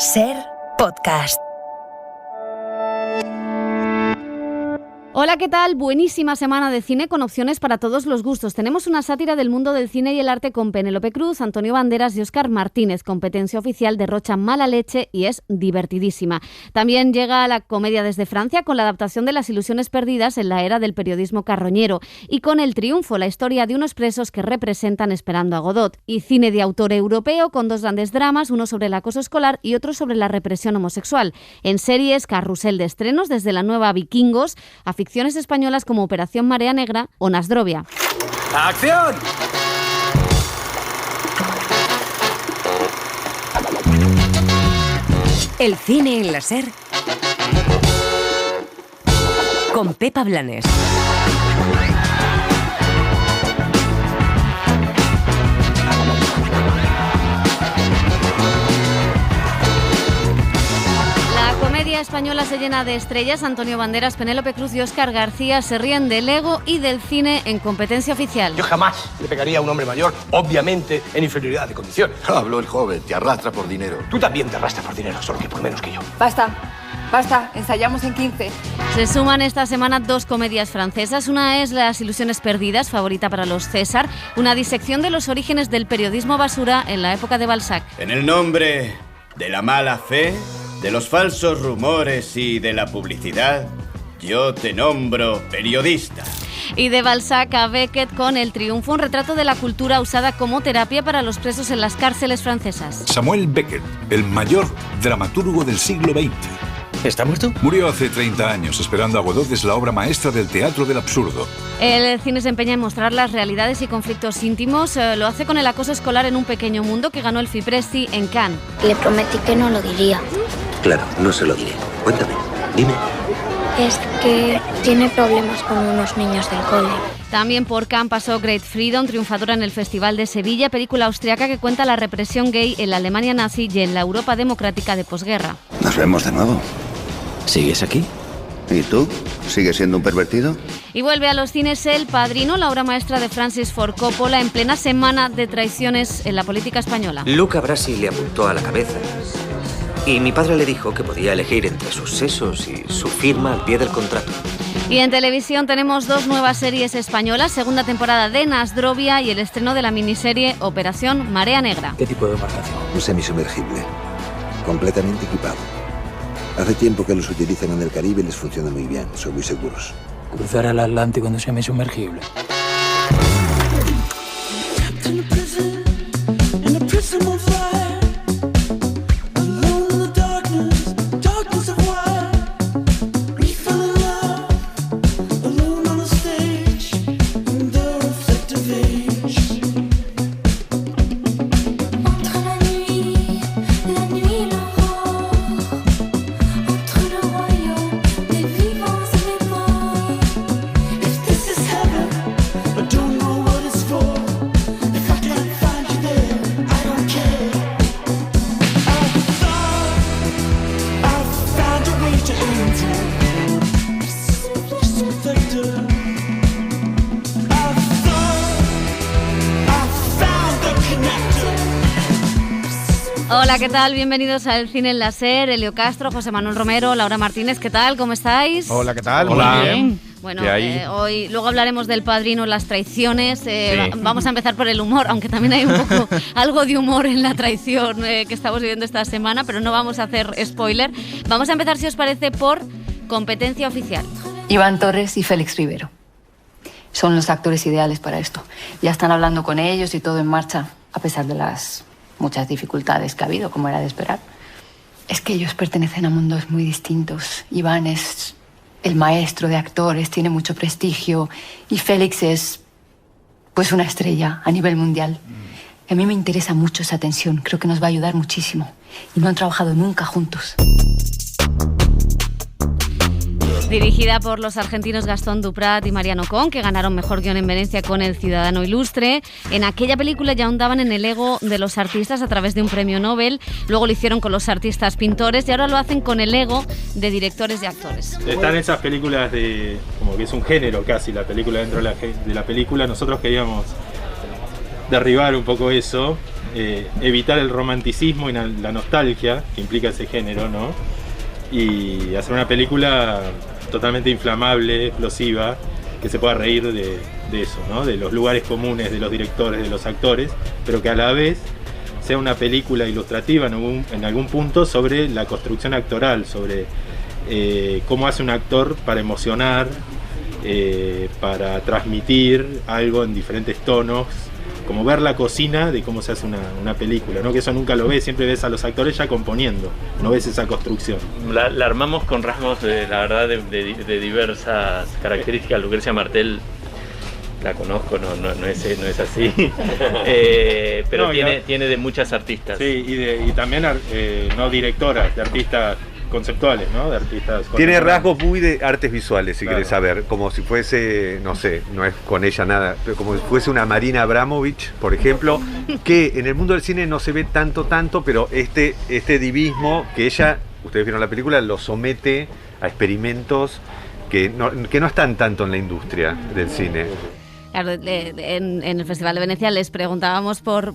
Ser Podcast. Hola, ¿qué tal? Buenísima semana de cine con opciones para todos los gustos. Tenemos una sátira del mundo del cine y el arte con Penélope Cruz, Antonio Banderas y Óscar Martínez. Competencia oficial, derrocha mala leche y es divertidísima. También llega la comedia desde Francia con la adaptación de Las ilusiones perdidas en la era del periodismo carroñero y con El triunfo, la historia de unos presos que representan Esperando a Godot. Y cine de autor europeo con dos grandes dramas, uno sobre el acoso escolar y otro sobre la represión homosexual. En series, carrusel de estrenos desde la nueva Vikingos a ficciones españolas como Operación Marea Negra o Nasdrovia. ¡Acción! El cine en la Ser con Pepa Blanes. La comedia española se llena de estrellas. Antonio Banderas, Penélope Cruz y Óscar García se ríen del ego y del cine en competencia oficial. Yo jamás le pegaría a un hombre mayor, obviamente en inferioridad de condiciones. Habló el joven, te arrastra por dinero. Tú también te arrastras por dinero, solo que por menos que yo. Basta, ensayamos en 15. Se suman esta semana dos comedias francesas. Una es Las ilusiones perdidas, favorita para los César, una disección de los orígenes del periodismo basura en la época de Balzac. En el nombre de la mala fe, de los falsos rumores y de la publicidad, yo te nombro periodista. Y de Balzac a Beckett con El triunfo, un retrato de la cultura usada como terapia para los presos en las cárceles francesas. Samuel Beckett, el mayor dramaturgo del siglo XX. ¿Está muerto? Murió hace 30 años. Esperando a Godot es la obra maestra del teatro del absurdo. El cine se empeña en mostrar las realidades y conflictos íntimos. Lo hace con El acoso escolar en un pequeño mundo, que ganó el FIPRESCI en Cannes. Le prometí que no lo diría. Claro, no se lo diré. Cuéntame, dime. Es que tiene problemas con unos niños del cole. También por Cannes pasó Great Freedom, triunfadora en el Festival de Sevilla, película austriaca que cuenta la represión gay en la Alemania nazi y en la Europa democrática de posguerra. Nos vemos de nuevo. ¿Sigues aquí? ¿Y tú? ¿Sigues siendo un pervertido? Y vuelve a los cines El Padrino, la obra maestra de Francis Ford Coppola, en plena semana de traiciones en la política española. Luca Brasi le apuntó a la cabeza y mi padre le dijo que podía elegir entre sus sesos y su firma al pie del contrato. Y en televisión tenemos dos nuevas series españolas, segunda temporada de Nasdrovia y el estreno de la miniserie Operación Marea Negra. ¿Qué tipo de embarcación? Un semisumergible. Completamente equipado. Hace tiempo que los utilizan en el Caribe y les funciona muy bien. Son muy seguros. Cruzar el Atlántico en un semisumergible. Hola, ¿qué tal? Bienvenidos a El Cine en la Ser. Elio Castro, José Manuel Romero, Laura Martínez, ¿qué tal? ¿Cómo estáis? Hola, ¿qué tal? Hola. Muy bien. Bueno, hoy luego hablaremos del Padrino, las traiciones. Vamos a empezar por el humor, aunque también hay un poco algo de humor en la traición que estamos viviendo esta semana, pero no vamos a hacer spoiler. Vamos a empezar, si os parece, por competencia oficial. Iván Torres y Félix Rivero. Son los actores ideales para esto. Ya están hablando con ellos y todo en marcha, a pesar de las muchas dificultades que ha habido, como era de esperar. Es que ellos pertenecen a mundos muy distintos. Iván es el maestro de actores, tiene mucho prestigio, y Félix es, pues, una estrella a nivel mundial. A mí me interesa mucho esa tensión, creo que nos va a ayudar muchísimo. Y no han trabajado nunca juntos. Dirigida por los argentinos Gastón Duprat y Mariano Con, que ganaron mejor guión en Venecia con El ciudadano ilustre. En aquella película ya ahondaban en el ego de los artistas a través de un premio Nobel. Luego lo hicieron con los artistas pintores y ahora lo hacen con el ego de directores y actores. Están esas películas de, como que es un género casi, la película dentro de la película. Nosotros queríamos derribar un poco eso evitar el romanticismo y la nostalgia que implica ese género, ¿no? Y hacer una película totalmente inflamable, explosiva, que se pueda reír de eso, ¿no? De los lugares comunes de los directores, de los actores, pero que a la vez sea una película ilustrativa en algún punto sobre la construcción actoral, sobre cómo hace un actor para emocionar, para transmitir algo en diferentes tonos, como ver la cocina de cómo se hace una película, ¿no? Que eso nunca lo ves, siempre ves a los actores ya componiendo, no ves esa construcción. La armamos con rasgos, la verdad, de diversas características. Lucrecia Martel, la conozco, no es así, pero tiene de muchas artistas. Sí, y también no directoras, de artistas conceptuales, ¿no? De artistas. Tiene rasgos muy de artes visuales, si claro. querés saber, como si fuese, no sé, no es con ella nada, pero como si fuese una Marina Abramovich, por ejemplo, que en el mundo del cine no se ve tanto, pero este divismo que ella, ustedes vieron la película, lo somete a experimentos que no están tanto en la industria del cine. Claro, en el Festival de Venecia les preguntábamos por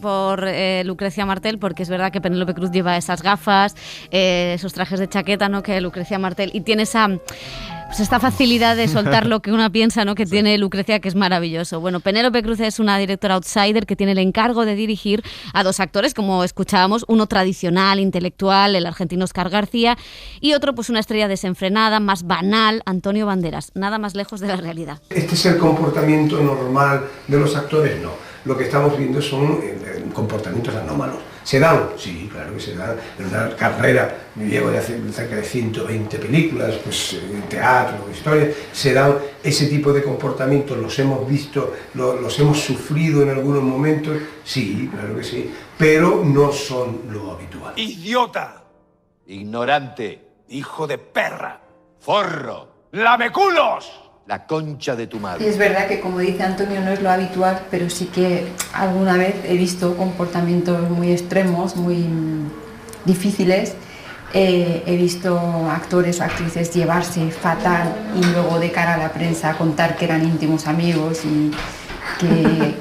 Lucrecia Martel, porque es verdad que Penélope Cruz lleva esas gafas, esos trajes de chaqueta, ¿no? Que Lucrecia Martel, y tiene esta facilidad de soltar lo que uno piensa, ¿no? Que tiene Lucrecia, que es maravilloso. Bueno, Penélope Cruz es una directora outsider que tiene el encargo de dirigir a dos actores, como escuchábamos, uno tradicional, intelectual, el argentino Oscar García, y otro, pues una estrella desenfrenada, más banal, Antonio Banderas. Nada más lejos de la realidad. ¿Este es el comportamiento normal de los actores? No. Lo que estamos viendo son comportamientos anómalos. ¿Se dan? Sí, claro que se dan. En una carrera, llevo de hacer cerca de 120 películas, pues teatro, historia, se dan ese tipo de comportamientos, los hemos visto, los hemos sufrido en algunos momentos, sí, claro que sí, pero no son lo habitual. ¡Idiota! Ignorante. ¡Hijo de perra! Forro. ¡Lameculos! La concha de tu madre. Y es verdad que, como dice Antonio, no es lo habitual, pero sí que alguna vez he visto comportamientos muy extremos, muy difíciles. He visto actores o actrices llevarse fatal y luego de cara a la prensa contar que eran íntimos amigos y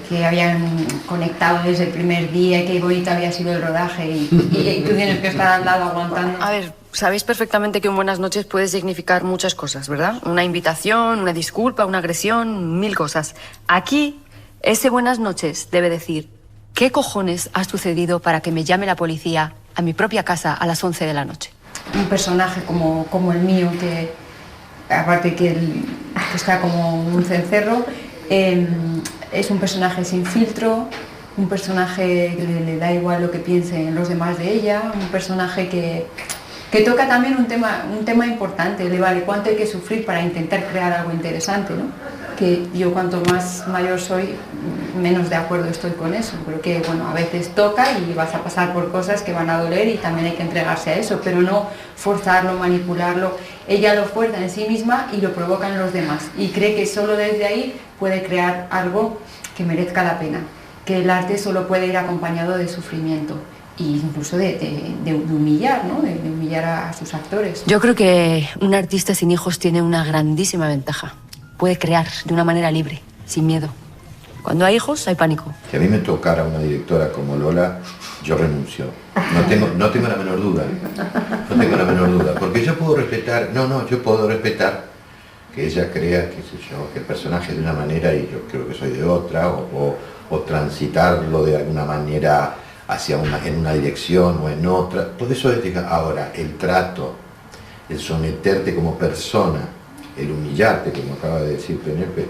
que habían conectado desde el primer día y qué bonito había sido el rodaje y tú tienes que estar al lado aguantando. A ver, sabéis perfectamente que un buenas noches puede significar muchas cosas, ¿verdad? Una invitación, una disculpa, una agresión, 1000 cosas. Aquí, ese buenas noches debe decir: ¿qué cojones ha sucedido para que me llame la policía a mi propia casa a las 11 de la noche? Un personaje como el mío, que aparte que está como un cencerro, es un personaje sin filtro, un personaje que le da igual lo que piensen los demás de ella, un personaje que toca también un tema importante, le vale cuánto hay que sufrir para intentar crear algo interesante, ¿no? Que yo cuanto más mayor soy, menos de acuerdo estoy con eso, pero que bueno, a veces toca y vas a pasar por cosas que van a doler y también hay que entregarse a eso, pero no forzarlo, manipularlo. Ella lo fuerza en sí misma y lo provoca en los demás y cree que solo desde ahí puede crear algo que merezca la pena, que el arte solo puede ir acompañado de sufrimiento e incluso de humillar, ¿no? De humillar a sus actores. Yo creo que un artista sin hijos tiene una grandísima ventaja. Puede crear de una manera libre, sin miedo. Cuando hay hijos, hay pánico. Si a mí me tocara una directora como Lola, yo renuncio. No tengo la menor duda. No tengo la menor duda. Porque yo puedo respetar, yo puedo respetar que ella crea, qué sé yo, que el personaje de una manera y yo creo que soy de otra, o transitarlo de alguna manera en una dirección o en otra. Todo eso es, ahora, el trato, el someterte como persona, el humillarte, como acaba de decir Penélope,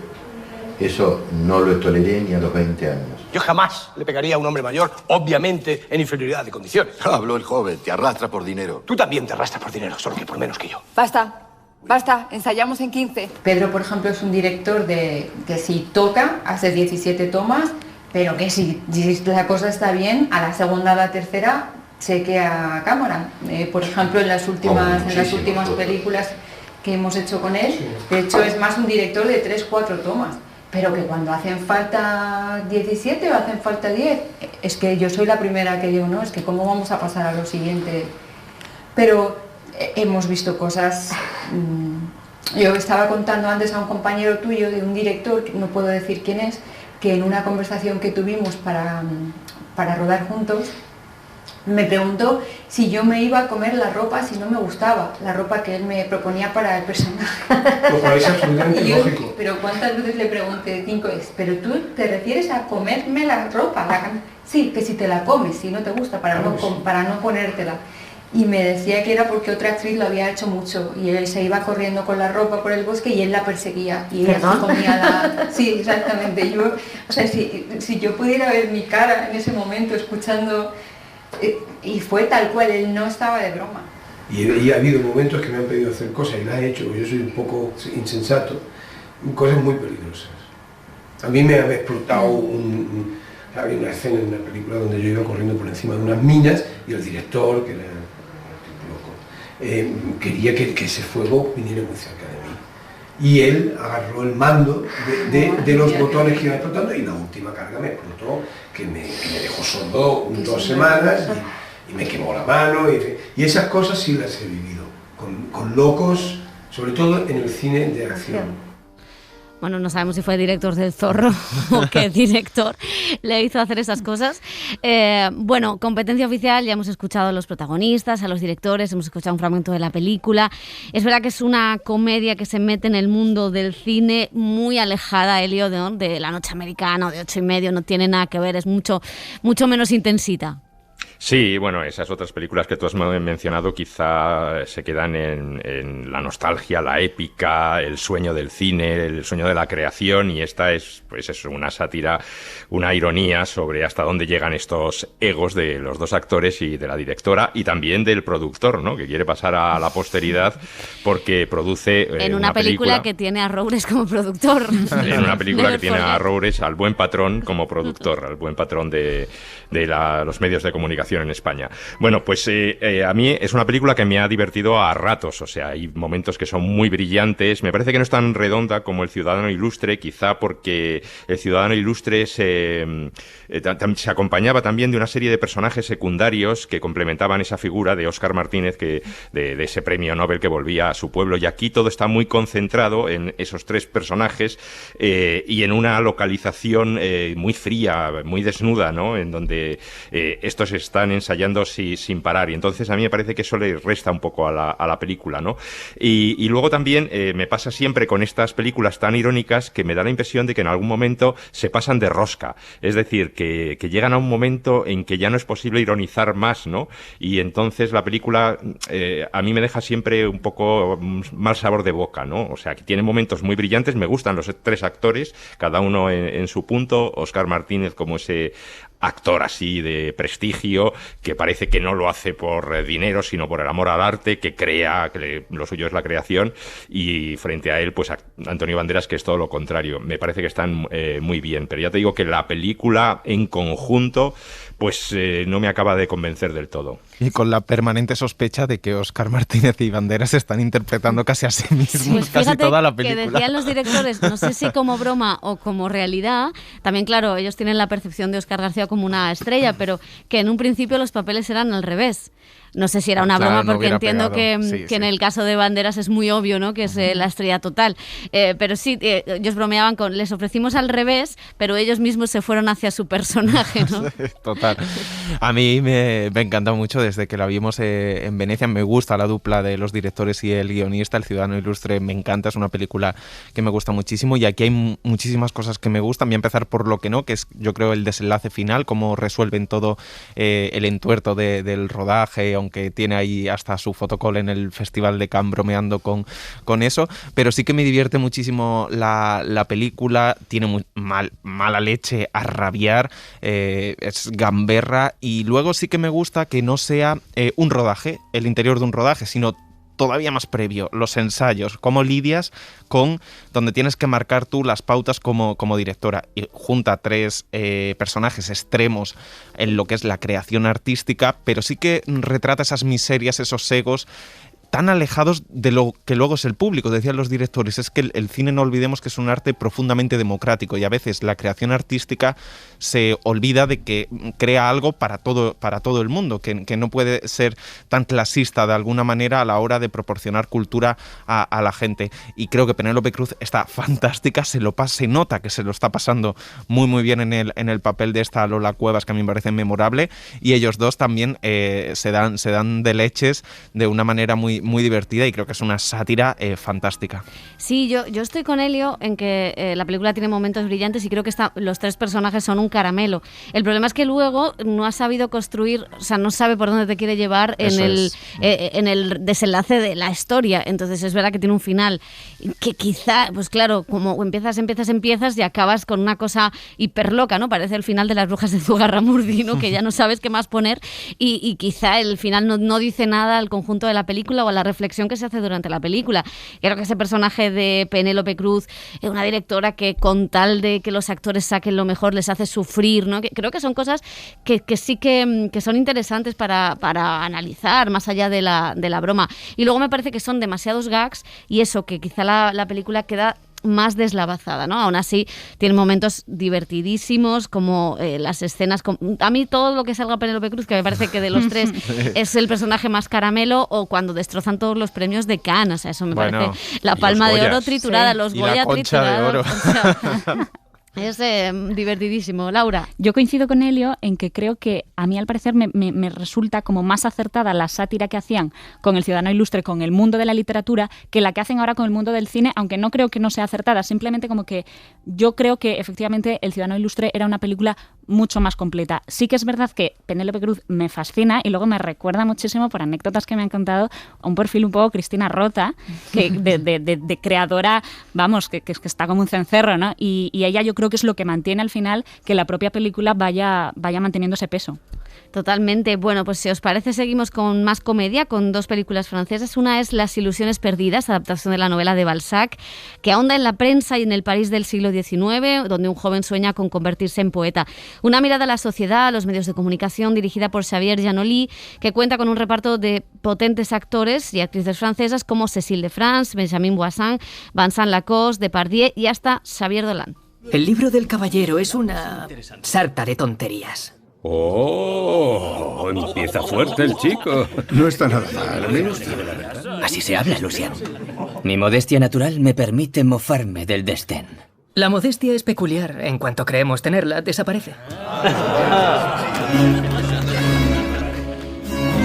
eso no lo toleré ni a los 20 años. Yo jamás le pegaría a un hombre mayor, obviamente en inferioridad de condiciones. Habló el joven, te arrastra por dinero. Tú también te arrastras por dinero, solo que por menos que yo. Basta, ensayamos en 15. Pedro, por ejemplo, es un director que si toca, hace 17 tomas, pero que si la cosa está bien, a la segunda, a la tercera, se queda a cámara. Por ejemplo, en las últimas películas que hemos hecho con él, de hecho es más un director de 3-4 tomas, pero que cuando hacen falta 17 o hacen falta 10, es que yo soy la primera que digo, no, es que cómo vamos a pasar a lo siguiente. Pero hemos visto cosas. Yo estaba contando antes a un compañero tuyo de un director, no puedo decir quién es, que en una conversación que tuvimos para para rodar juntos, me preguntó si yo me iba a comer la ropa si no me gustaba, la ropa que él me proponía para el personaje. Lo cual es absolutamente lógico. Pero ¿cuántas veces le pregunté? 5 es, ¿pero tú te refieres a comerme la ropa? Sí, que si te la comes, si no te gusta, para no ponértela. Y me decía que era porque otra actriz lo había hecho mucho y él se iba corriendo con la ropa por el bosque y él la perseguía y ella se comía la... Sí, exactamente. Yo, o sea, si yo pudiera ver mi cara en ese momento escuchando... Y fue tal cual, él no estaba de broma. Y ha habido momentos que me han pedido hacer cosas y las he hecho, yo soy un poco insensato, cosas muy peligrosas. A mí me ha explotado había una escena en una película donde yo iba corriendo por encima de unas minas y el director, que era un tipo loco, quería que ese fuego viniera muy cerca de mí. Y él agarró el mando de los botones que iba explotando y la última carga me explotó, que me dejó sordo 2 semanas y me quemó la mano. Y esas cosas sí las he vivido, con locos, sobre todo en el cine de acción. Bueno, no sabemos si fue director del Zorro o qué director le hizo hacer esas cosas. Bueno, competencia oficial, ya hemos escuchado a los protagonistas, a los directores, hemos escuchado un fragmento de la película. Es verdad que es una comedia que se mete en el mundo del cine muy alejada, Elio, de La Noche Americana o de 8:30, no tiene nada que ver, es mucho menos intensita. Sí, bueno, esas otras películas que tú has mencionado quizá se quedan en la nostalgia, la épica, el sueño del cine, el sueño de la creación, y esta es, pues eso, una sátira, una ironía sobre hasta dónde llegan estos egos de los dos actores y de la directora y también del productor, ¿no? Que quiere pasar a la posteridad porque produce en una película que tiene a Roures como productor. En una película que tiene a Roures, al buen patrón como productor, al buen patrón de los medios de comunicación en España. Bueno, pues a mí es una película que me ha divertido a ratos, o sea, hay momentos que son muy brillantes. Me parece que no es tan redonda como El Ciudadano Ilustre, quizá porque El Ciudadano Ilustre se acompañaba también de una serie de personajes secundarios que complementaban esa figura de Óscar Martínez, de ese premio Nobel que volvía a su pueblo, y aquí todo está muy concentrado en esos 3 personajes y en una localización muy fría, muy desnuda, ¿no? En donde estos están ensayando sin parar, y entonces a mí me parece que eso le resta un poco a la película, ¿no? Y luego también me pasa siempre con estas películas tan irónicas que me da la impresión de que en algún momento se pasan de rosca, es decir, que llegan a un momento en que ya no es posible ironizar más, ¿no? Y entonces la película a mí me deja siempre un poco mal sabor de boca, ¿no? O sea, que tiene momentos muy brillantes, me gustan los 3 actores, cada uno en su punto, Óscar Martínez como ese actor así de prestigio, que parece que no lo hace por dinero, sino por el amor al arte, que crea, que lo suyo es la creación, y frente a él, pues Antonio Banderas, que es todo lo contrario. Me parece que están muy bien, pero ya te digo que la película en conjunto, pues no me acaba de convencer del todo. Y con la permanente sospecha de que Óscar Martínez y Banderas están interpretando casi a sí mismos, pues casi toda la película. Que decían los directores, no sé si como broma o como realidad, también claro, ellos tienen la percepción de Óscar García como una estrella, pero que en un principio los papeles eran al revés. No sé si era una broma, porque entiendo que en el caso de Banderas es muy obvio, ¿no? Que es la estrella total. Pero sí, ellos bromeaban con, les ofrecimos al revés, pero ellos mismos se fueron hacia su personaje, ¿no? Total. A mí me encanta mucho desde que la vimos en Venecia. Me gusta la dupla de los directores y el guionista. El Ciudadano Ilustre me encanta, es una película que me gusta muchísimo, y aquí hay muchísimas cosas que me gustan. Voy a empezar por lo que no, que es, yo creo, el desenlace final, cómo resuelven todo el entuerto del rodaje, aunque tiene ahí hasta su fotocall en el Festival de Cannes bromeando con eso, pero sí que me divierte muchísimo la película. Tiene mala leche a rabiar, es gamberra, y luego sí que me gusta que no sea un rodaje, el interior de un rodaje, sino todavía más previo, los ensayos, cómo lidias con donde tienes que marcar tú las pautas como directora, y junta 3 personajes extremos en lo que es la creación artística, pero sí que retrata esas miserias, esos egos tan alejados de lo que luego es el público. Decían los directores, es que el cine, no olvidemos que es un arte profundamente democrático y a veces la creación artística se olvida de que crea algo para todo el mundo, que no puede ser tan clasista de alguna manera a la hora de proporcionar cultura a la gente. Y creo que Penélope Cruz está fantástica, se nota que se lo está pasando muy muy bien en el papel de esta Lola Cuevas, que a mí me parece memorable, y ellos dos también se dan de leches de una manera muy, muy divertida, y creo que es una sátira fantástica. Sí, yo estoy con Elio en que la película tiene momentos brillantes y creo que los tres personajes son un caramelo. El problema es que luego no ha sabido construir, o sea, no sabe por dónde te quiere llevar en el desenlace de la historia. Entonces es verdad que tiene un final que quizá, pues claro, como empiezas y acabas con una cosa hiperloca, ¿no? Parece el final de Las Brujas de Zugarramurdi, ¿no? Que ya no sabes qué más poner y quizá el final no dice nada al conjunto de la película o a la reflexión que se hace durante la película. Creo que ese personaje de Penélope Cruz es una directora que con tal de que los actores saquen lo mejor les hace sufrir, ¿no? Creo que son cosas que sí que son interesantes para analizar más allá de la broma. Y luego me parece que son demasiados gags y eso, que quizá la película queda más deslavazada, ¿no? Aún así, tiene momentos divertidísimos, como las escenas... A mí todo lo que salga Penélope Cruz, que me parece que de los tres es el personaje más caramelo, o cuando destrozan todos los premios de Cannes, o sea, eso me parece la palma de oro triturada, los Goya triturados. O sea, es divertidísimo. Laura. Yo coincido con Elio en que creo que a mí al parecer me resulta como más acertada la sátira que hacían con El Ciudadano Ilustre, con el mundo de la literatura, que la que hacen ahora con el mundo del cine, aunque no creo que no sea acertada, simplemente como que yo creo que efectivamente El Ciudadano Ilustre era una película mucho más completa. Sí que es verdad que Penélope Cruz me fascina y luego me recuerda muchísimo, por anécdotas que me han contado, a un perfil un poco Cristina Rota, que de creadora, vamos, que está como un cencerro, ¿no? Y ella yo creo que es lo que mantiene al final que la propia película vaya manteniendo ese peso. Totalmente. Bueno, pues si os parece, seguimos con más comedia, con dos películas francesas. Una es Las ilusiones perdidas, adaptación de la novela de Balzac, que ahonda en la prensa y en el París del siglo XIX, donde un joven sueña con convertirse en poeta. Una mirada a la sociedad, a los medios de comunicación, dirigida por Xavier Giannoli, que cuenta con un reparto de potentes actores y actrices francesas como Cécile de France, Benjamin Boissin, Vincent Lacoste, Depardieu y hasta Xavier Dolan. El libro del caballero es una sarta de tonterías. ¡Oh! Empieza fuerte el chico. No está nada mal, me gusta, la verdad. Así se habla, Lucien. Mi modestia natural me permite mofarme del desdén. La modestia es peculiar. En cuanto creemos tenerla, desaparece.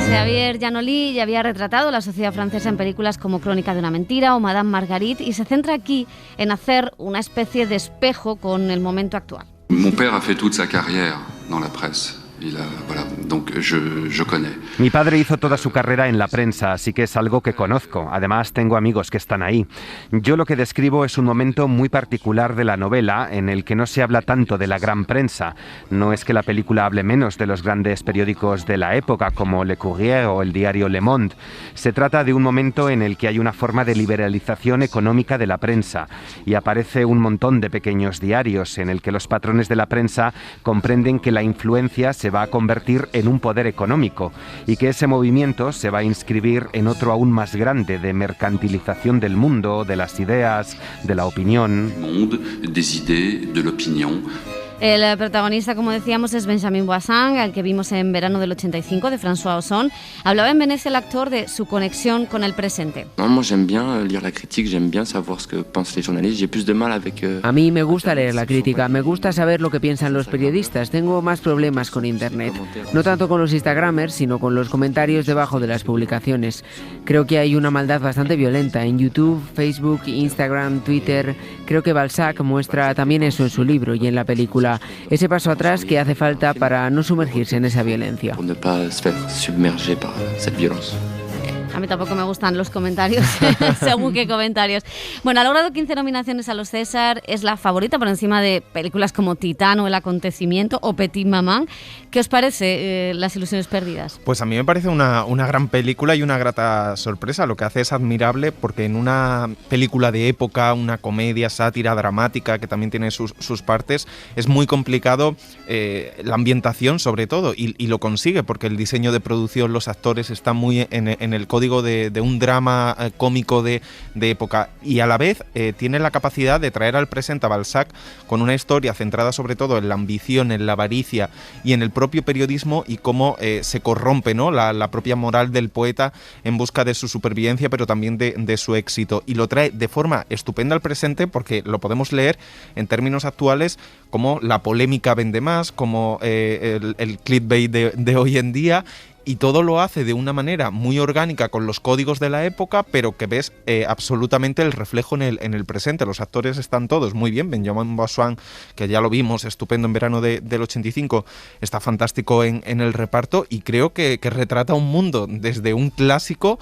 Xavier Giannoli ya había retratado la sociedad francesa en películas como Crónica de una mentira o Madame Marguerite, y se centra aquí en hacer una especie de espejo con el momento actual. Mon père a fait toute sa carrière dans la presse. Voilà, donc je connais. Mi padre hizo toda su carrera en la prensa, así que es algo que conozco. Además, tengo amigos que están ahí. Yo lo que describo es un momento muy particular de la novela en el que no se habla tanto de la gran prensa. No es que la película hable menos de los grandes periódicos de la época, como Le Courrier o el diario Le Monde. Se trata de un momento en el que hay una forma de liberalización económica de la prensa y aparece un montón de pequeños diarios en el que los patrones de la prensa comprenden que la influencia se va a convertir en un poder económico y que ese movimiento se va a inscribir en otro aún más grande de mercantilización del mundo, de las ideas, de la opinión. Monde, des idées, de l'opinion. El protagonista, como decíamos, es Benjamin Boissin, al que vimos en verano del 85, de François Ozon. Hablaba en Venecia el actor de su conexión con el presente. Moi j'aime bien lire la critique, j'aime bien savoir ce que pensent les journalistes. J'ai plus de mal avec... A mí me gusta leer la crítica, me gusta saber lo que piensan los periodistas. Tengo más problemas con Internet. No tanto con los Instagramers, sino con los comentarios debajo de las publicaciones. Creo que hay una maldad bastante violenta en YouTube, Facebook, Instagram, Twitter. Creo que Balzac muestra también eso en su libro y en la película. Ese paso atrás que hace falta para no sumergirse en esa violencia. Pour ne pas se faire submerger par cette violence. A mí tampoco me gustan los comentarios, según qué comentarios. Bueno, ha logrado 15 nominaciones a los César, es la favorita por encima de películas como Titán o El acontecimiento o Petit Maman. ¿Qué os parece Las ilusiones perdidas? Pues a mí me parece una gran película y una grata sorpresa. Lo que hace es admirable porque en una película de época, una comedia, sátira, dramática, que también tiene sus partes, es muy complicado la ambientación sobre todo y lo consigue porque el diseño de producción, los actores están muy en el código código de un drama cómico de época, y a la vez tiene la capacidad de traer al presente a Balzac con una historia centrada sobre todo en la ambición, en la avaricia y en el propio periodismo, y cómo se corrompe, ¿no?, la propia moral del poeta en busca de su supervivencia, pero también de su éxito, y lo trae de forma estupenda al presente, porque lo podemos leer en términos actuales como la polémica vende más, como el clickbait de hoy en día, y todo lo hace de una manera muy orgánica con los códigos de la época, pero que ves absolutamente el reflejo en el presente. Los actores están todos muy bien. Benjamin Boisson, que ya lo vimos, estupendo en verano del 85, está fantástico en el reparto, y creo que retrata un mundo desde un clásico,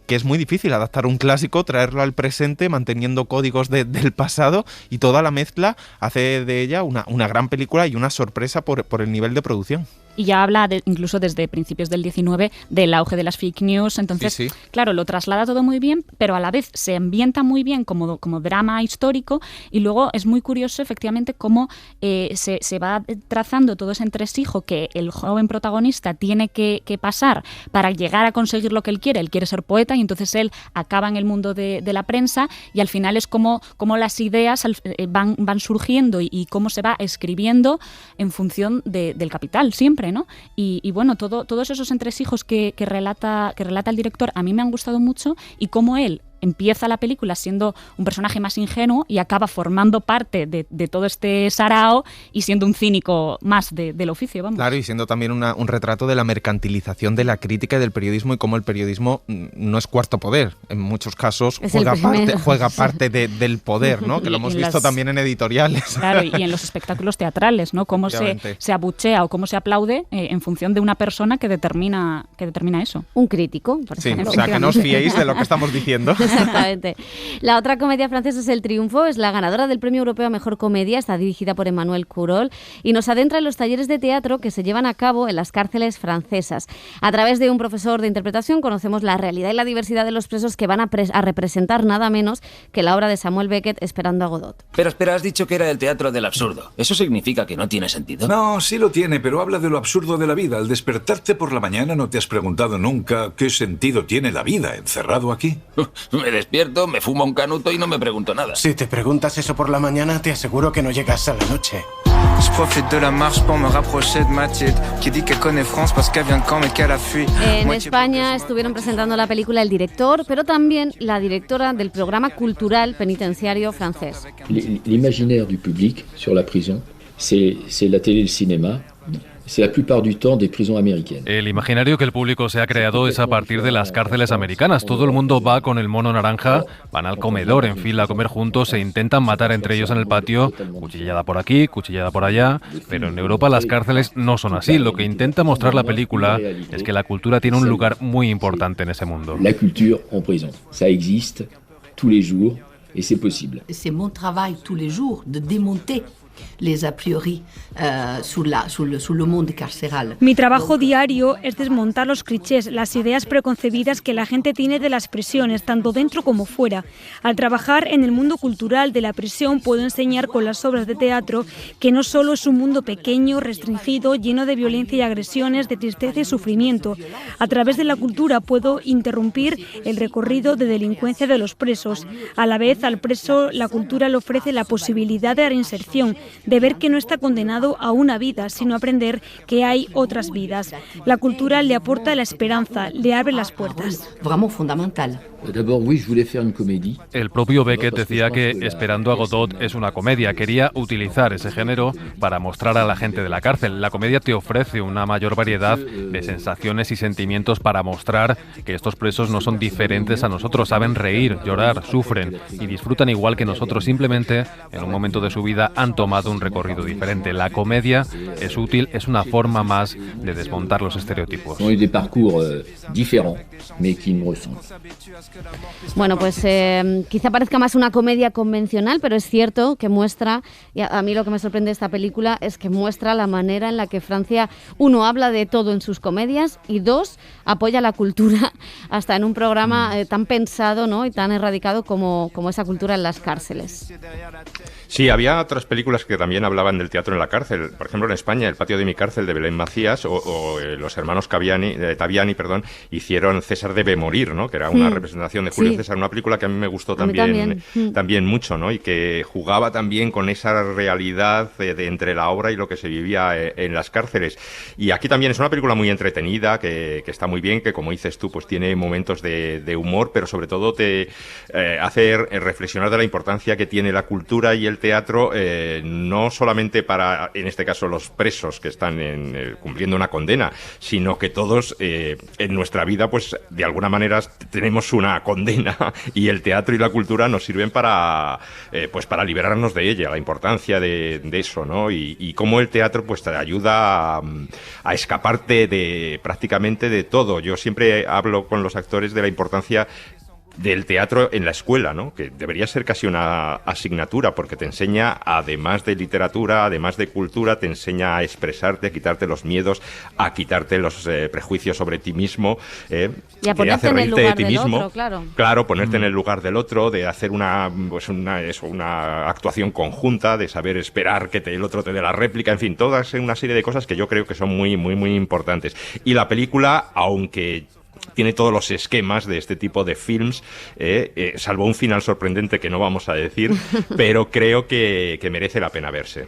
que es muy difícil adaptar un clásico, traerlo al presente manteniendo códigos del pasado, y toda la mezcla hace de ella una gran película y una sorpresa por el nivel de producción. Y ya habla incluso desde principios del 19 del auge de las fake news. Entonces, sí. Claro, lo traslada todo muy bien, pero a la vez se ambienta muy bien como drama histórico, y luego es muy curioso efectivamente cómo se va trazando todo ese entresijo que el joven protagonista tiene que pasar para llegar a conseguir lo que él quiere. Él quiere ser poeta, y entonces él acaba en el mundo de la prensa, y al final es como las ideas van surgiendo y cómo se va escribiendo en función del capital siempre, ¿no? Y bueno, todos esos entresijos que relata el director a mí me han gustado mucho, y cómo él empieza la película siendo un personaje más ingenuo y acaba formando parte de todo este sarao y siendo un cínico más del oficio, vamos. Claro, y siendo también un retrato de la mercantilización de la crítica y del periodismo, y cómo el periodismo no es cuarto poder. En muchos casos juega parte del poder, ¿no? Que lo hemos visto también en editoriales. Claro, y en los espectáculos teatrales, ¿no? Cómo se abuchea o cómo se aplaude en función de una persona que determina eso. Un crítico, por ejemplo. O sea, que no os fiéis de lo que estamos diciendo. Exactamente. La otra comedia francesa es El Triunfo, es la ganadora del Premio Europeo a Mejor Comedia, está dirigida por Emmanuel Curol, y nos adentra en los talleres de teatro que se llevan a cabo en las cárceles francesas. A través de un profesor de interpretación conocemos la realidad y la diversidad de los presos que van a representar nada menos que la obra de Samuel Beckett, Esperando a Godot. Pero espera, has dicho que era el teatro del absurdo. ¿Eso significa que no tiene sentido? No, sí lo tiene, pero habla de lo absurdo de la vida. Al despertarte por la mañana, ¿no te has preguntado nunca qué sentido tiene la vida encerrado aquí? Me despierto, me fumo un canuto y no me pregunto nada. Si te preguntas eso por la mañana, te aseguro que no llegas a la noche. En España estuvieron presentando la película el director, pero también la directora del programa cultural penitenciario francés. L'imaginaire du public sur la prison, c'est la télé et le cinéma. El imaginario que el público se ha creado es a partir de las cárceles americanas. Todo el mundo va con el mono naranja, van al comedor en fila a comer juntos, se intentan matar entre ellos en el patio, cuchillada por aquí, cuchillada por allá, pero en Europa las cárceles no son así. Lo que intenta mostrar la película es que la cultura tiene un lugar muy importante en ese mundo. La culture en prison, ça existe tous les jours et c'est possible. C'est mon travail tous les jours de démonter les a priori sur le monde carceral. Mi trabajo diario es desmontar los clichés, las ideas preconcebidas que la gente tiene de las prisiones, tanto dentro como fuera. Al trabajar en el mundo cultural de la prisión puedo enseñar con las obras de teatro que no solo es un mundo pequeño, restringido, lleno de violencia y agresiones, de tristeza y sufrimiento. A través de la cultura puedo interrumpir el recorrido de delincuencia de los presos. A la vez, al preso la cultura le ofrece la posibilidad de reinserción, de ver que no está condenado a una vida, sino aprender que hay otras vidas. La cultura le aporta la esperanza, le abre las puertas. Vraiment fundamental. El propio Beckett decía que Esperando a Godot es una comedia. Quería utilizar ese género para mostrar a la gente de la cárcel. La comedia te ofrece una mayor variedad de sensaciones y sentimientos para mostrar que estos presos no son diferentes a nosotros. Saben reír, llorar, sufren y disfrutan igual que nosotros. Simplemente, en un momento de su vida, han tomado un recorrido diferente. La comedia es útil, es una forma más de desmontar los estereotipos. Bueno, pues quizá parezca más una comedia convencional, pero es cierto que muestra, y a mí lo que me sorprende de esta película es que muestra la manera en la que Francia, uno, habla de todo en sus comedias, y dos, apoya la cultura hasta en un programa tan pensado, ¿no?, y tan erradicado como esa cultura en las cárceles. Sí, había otras películas que también hablaban del teatro en la cárcel. Por ejemplo, en España, El patio de mi cárcel, de Belén Macías, o los hermanos Taviani, hicieron César debe morir, ¿no? Que era una representación de Julio César, una película que a mí me gustó también mucho, ¿no? Y que jugaba también con esa realidad de entre la obra y lo que se vivía en las cárceles. Y aquí también es una película muy entretenida, que está muy bien, que como dices tú, pues tiene momentos de humor, pero sobre todo te hace reflexionar de la importancia que tiene la cultura y el teatro, no solamente para, en este caso, los presos que están cumpliendo una condena, sino que todos en nuestra vida, pues de alguna manera tenemos una condena, y el teatro y la cultura nos sirven para liberarnos de ella, la importancia de eso, ¿no? Y cómo el teatro pues te ayuda a escaparte prácticamente de todo. Yo siempre hablo con los actores de la importancia del teatro en la escuela, ¿no? Que debería ser casi una asignatura, porque te enseña, además de literatura, además de cultura, te enseña a expresarte, a quitarte los miedos, a quitarte los prejuicios sobre ti mismo, y a ponerte en el lugar del otro, claro. Claro, ponerte en el lugar del otro, de hacer una actuación conjunta, de saber esperar que el otro te dé la réplica, en fin, todas una serie de cosas que yo creo que son muy, muy, muy importantes. Y la película, aunque tiene todos los esquemas de este tipo de films, salvo un final sorprendente que no vamos a decir, pero creo que merece la pena verse.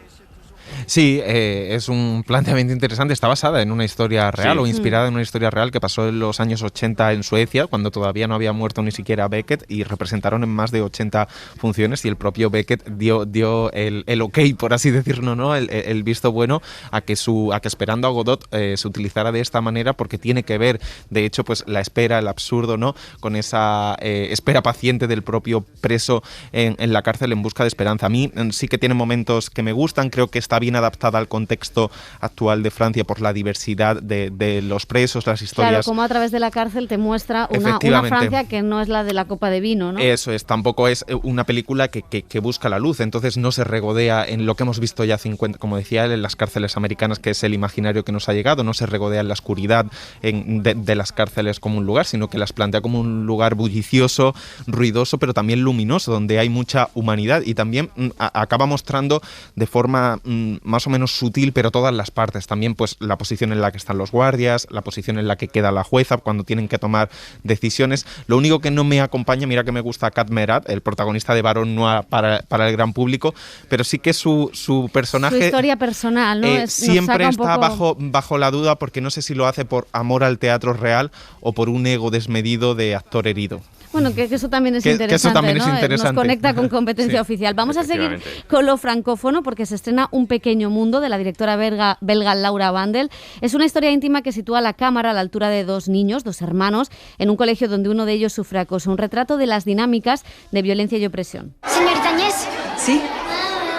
Sí, es un planteamiento interesante. Está basada en una historia real o inspirada en una historia real que pasó en los años 80 en Suecia, cuando todavía no había muerto ni siquiera Beckett, y representaron en más de 80 funciones, y el propio Beckett dio el ok, por así decirlo, ¿no? El visto bueno a que Esperando a Godot se utilizara de esta manera, porque tiene que ver, de hecho, pues la espera, el absurdo, ¿no? Con esa espera paciente del propio preso en la cárcel en busca de esperanza. A mí sí que tiene momentos que me gustan, creo que está bien adaptada al contexto actual de Francia por la diversidad de los presos, las historias. Claro, como a través de la cárcel te muestra una Francia que no es la de la copa de vino, ¿no? Eso es, tampoco es una película que busca la luz, entonces no se regodea en lo que hemos visto ya 50, como decía él, en las cárceles americanas, que es el imaginario que nos ha llegado, no se regodea en la oscuridad de las cárceles como un lugar, sino que las plantea como un lugar bullicioso, ruidoso, pero también luminoso, donde hay mucha humanidad, y también acaba mostrando de forma más o menos sutil, pero todas las partes. También pues la posición en la que están los guardias, la posición en la que queda la jueza cuando tienen que tomar decisiones. Lo único que no me acompaña, mira que me gusta Kat Merat, el protagonista de Barón Noir para el gran público, pero sí que su personaje... Su historia personal, ¿no? Siempre está bajo la duda, porque no sé si lo hace por amor al teatro real o por un ego desmedido de actor herido. Bueno, que eso también es interesante, ¿no? Nos conecta con competencia oficial. Vamos a seguir con lo francófono, porque se estrena Un pequeño mundo, de la directora belga Laura Vandel. Es una historia íntima que sitúa la cámara a la altura de dos niños, dos hermanos, en un colegio donde uno de ellos sufre acoso. Un retrato de las dinámicas de violencia y opresión. Señorita Agnès. ¿Sí?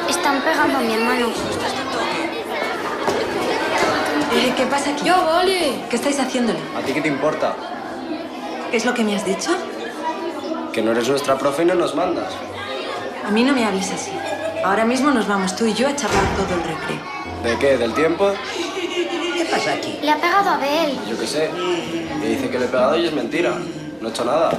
Están pegando a mi hermano. ¿Qué pasa aquí? Yo, vale. ¿Qué estáis haciéndole? ¿A ti qué te importa? ¿Qué es lo que me has dicho? Que no eres nuestra profe y no nos mandas. A mí no me hables así. Ahora mismo nos vamos tú y yo a charlar todo el recreo. ¿De qué? ¿Del tiempo? ¿Qué pasa aquí? Le ha pegado a Abel. Yo qué sé. Me dice que le he pegado y es mentira. No he hecho nada.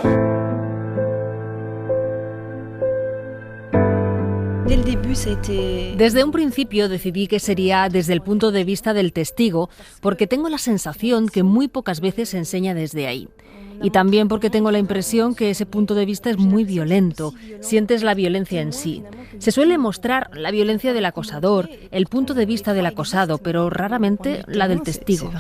Desde un principio decidí que sería desde el punto de vista del testigo, porque tengo la sensación que muy pocas veces se enseña desde ahí. Y también porque tengo la impresión que ese punto de vista es muy violento, sientes la violencia en sí. Se suele mostrar la violencia del acosador, el punto de vista del acosado, pero raramente la del testigo.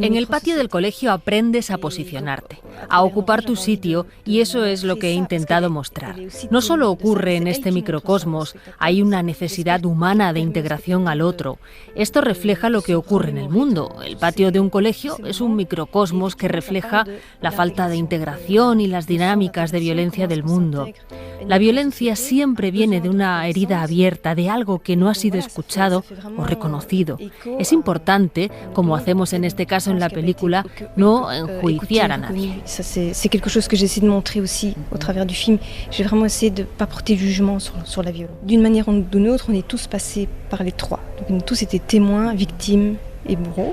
En el patio del colegio aprendes a posicionarte, a ocupar tu sitio, y eso es lo que he intentado mostrar. No solo ocurre en este microcosmos, hay una necesidad humana de integración al otro. Esto refleja lo que ocurre en el mundo. El patio de un colegio es un microcosmos que refleja la falta de integración y las dinámicas de violencia del mundo. La violencia siempre viene de una herida abierta, de algo que no ha sido escuchado o reconocido. Es importante, como hacemos en este caso en la película, no enjuiciar a nadie. C'est quelque chose que j'essaie de montrer aussi au travers du film. J'ai vraiment essayé de ne pas porter jugement sur la violence. D'une manière ou d'une autre, on est tous passés par les trois. Donc on a tous été témoins, victimes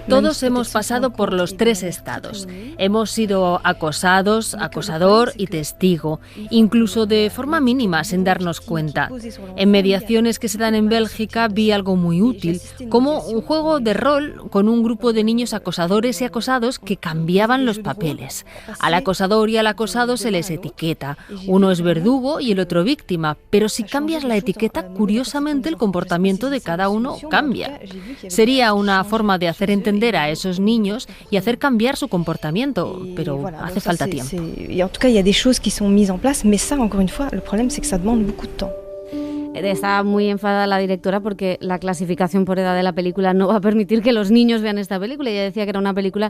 Todos hemos pasado por los 3 estados. Hemos sido acosados, acosador y testigo, incluso de forma mínima sin darnos cuenta. En mediaciones que se dan en Bélgica vi algo muy útil, como un juego de rol con un grupo de niños acosadores y acosados que cambiaban los papeles. Al acosador y al acosado se les etiqueta. Uno es verdugo y el otro víctima, pero si cambias la etiqueta, curiosamente el comportamiento de cada uno cambia. Sería una forma de hacer entender a esos niños y hacer cambiar su comportamiento, pero hace falta tiempo. En tout cas, il y a des choses qui sont mises en place, mais ça, encore une fois, le problème c'est que ça demande beaucoup de temps. Está muy enfadada la directora porque la clasificación por edad de la película no va a permitir que los niños vean esta película. Ella decía que era una película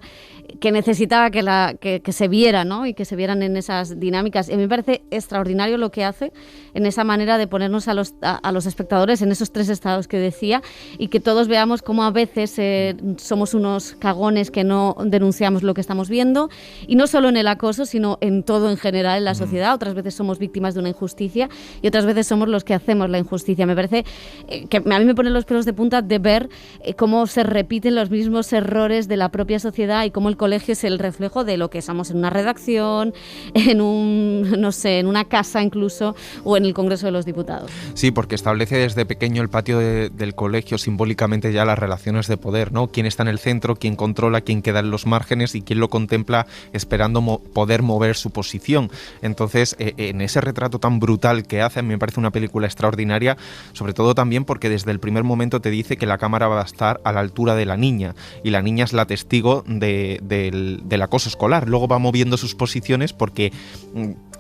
que necesitaba que se viera, ¿no? Y que se vieran en esas dinámicas. Y a mí me parece extraordinario lo que hace en esa manera de ponernos a los espectadores en esos 3 estados que decía, y que todos veamos cómo a veces somos unos cagones que no denunciamos lo que estamos viendo, y no solo en el acoso, sino en todo en general en la sociedad. Otras veces somos víctimas de una injusticia y otras veces somos los que hacemos la injusticia. Me parece que a mí me ponen los pelos de punta de ver cómo se repiten los mismos errores de la propia sociedad y cómo el colegio es el reflejo de lo que somos en una redacción, en en una casa incluso, o en el Congreso de los Diputados. Sí, porque establece desde pequeño el patio del colegio simbólicamente ya las relaciones de poder, ¿no? Quién está en el centro, quién controla, quién queda en los márgenes y quién lo contempla esperando poder mover su posición. Entonces, en ese retrato tan brutal que hace, me parece una película extraordinaria, sobre todo también porque desde el primer momento te dice que la cámara va a estar a la altura de la niña, y la niña es la testigo del acoso escolar. Luego va moviendo sus posiciones porque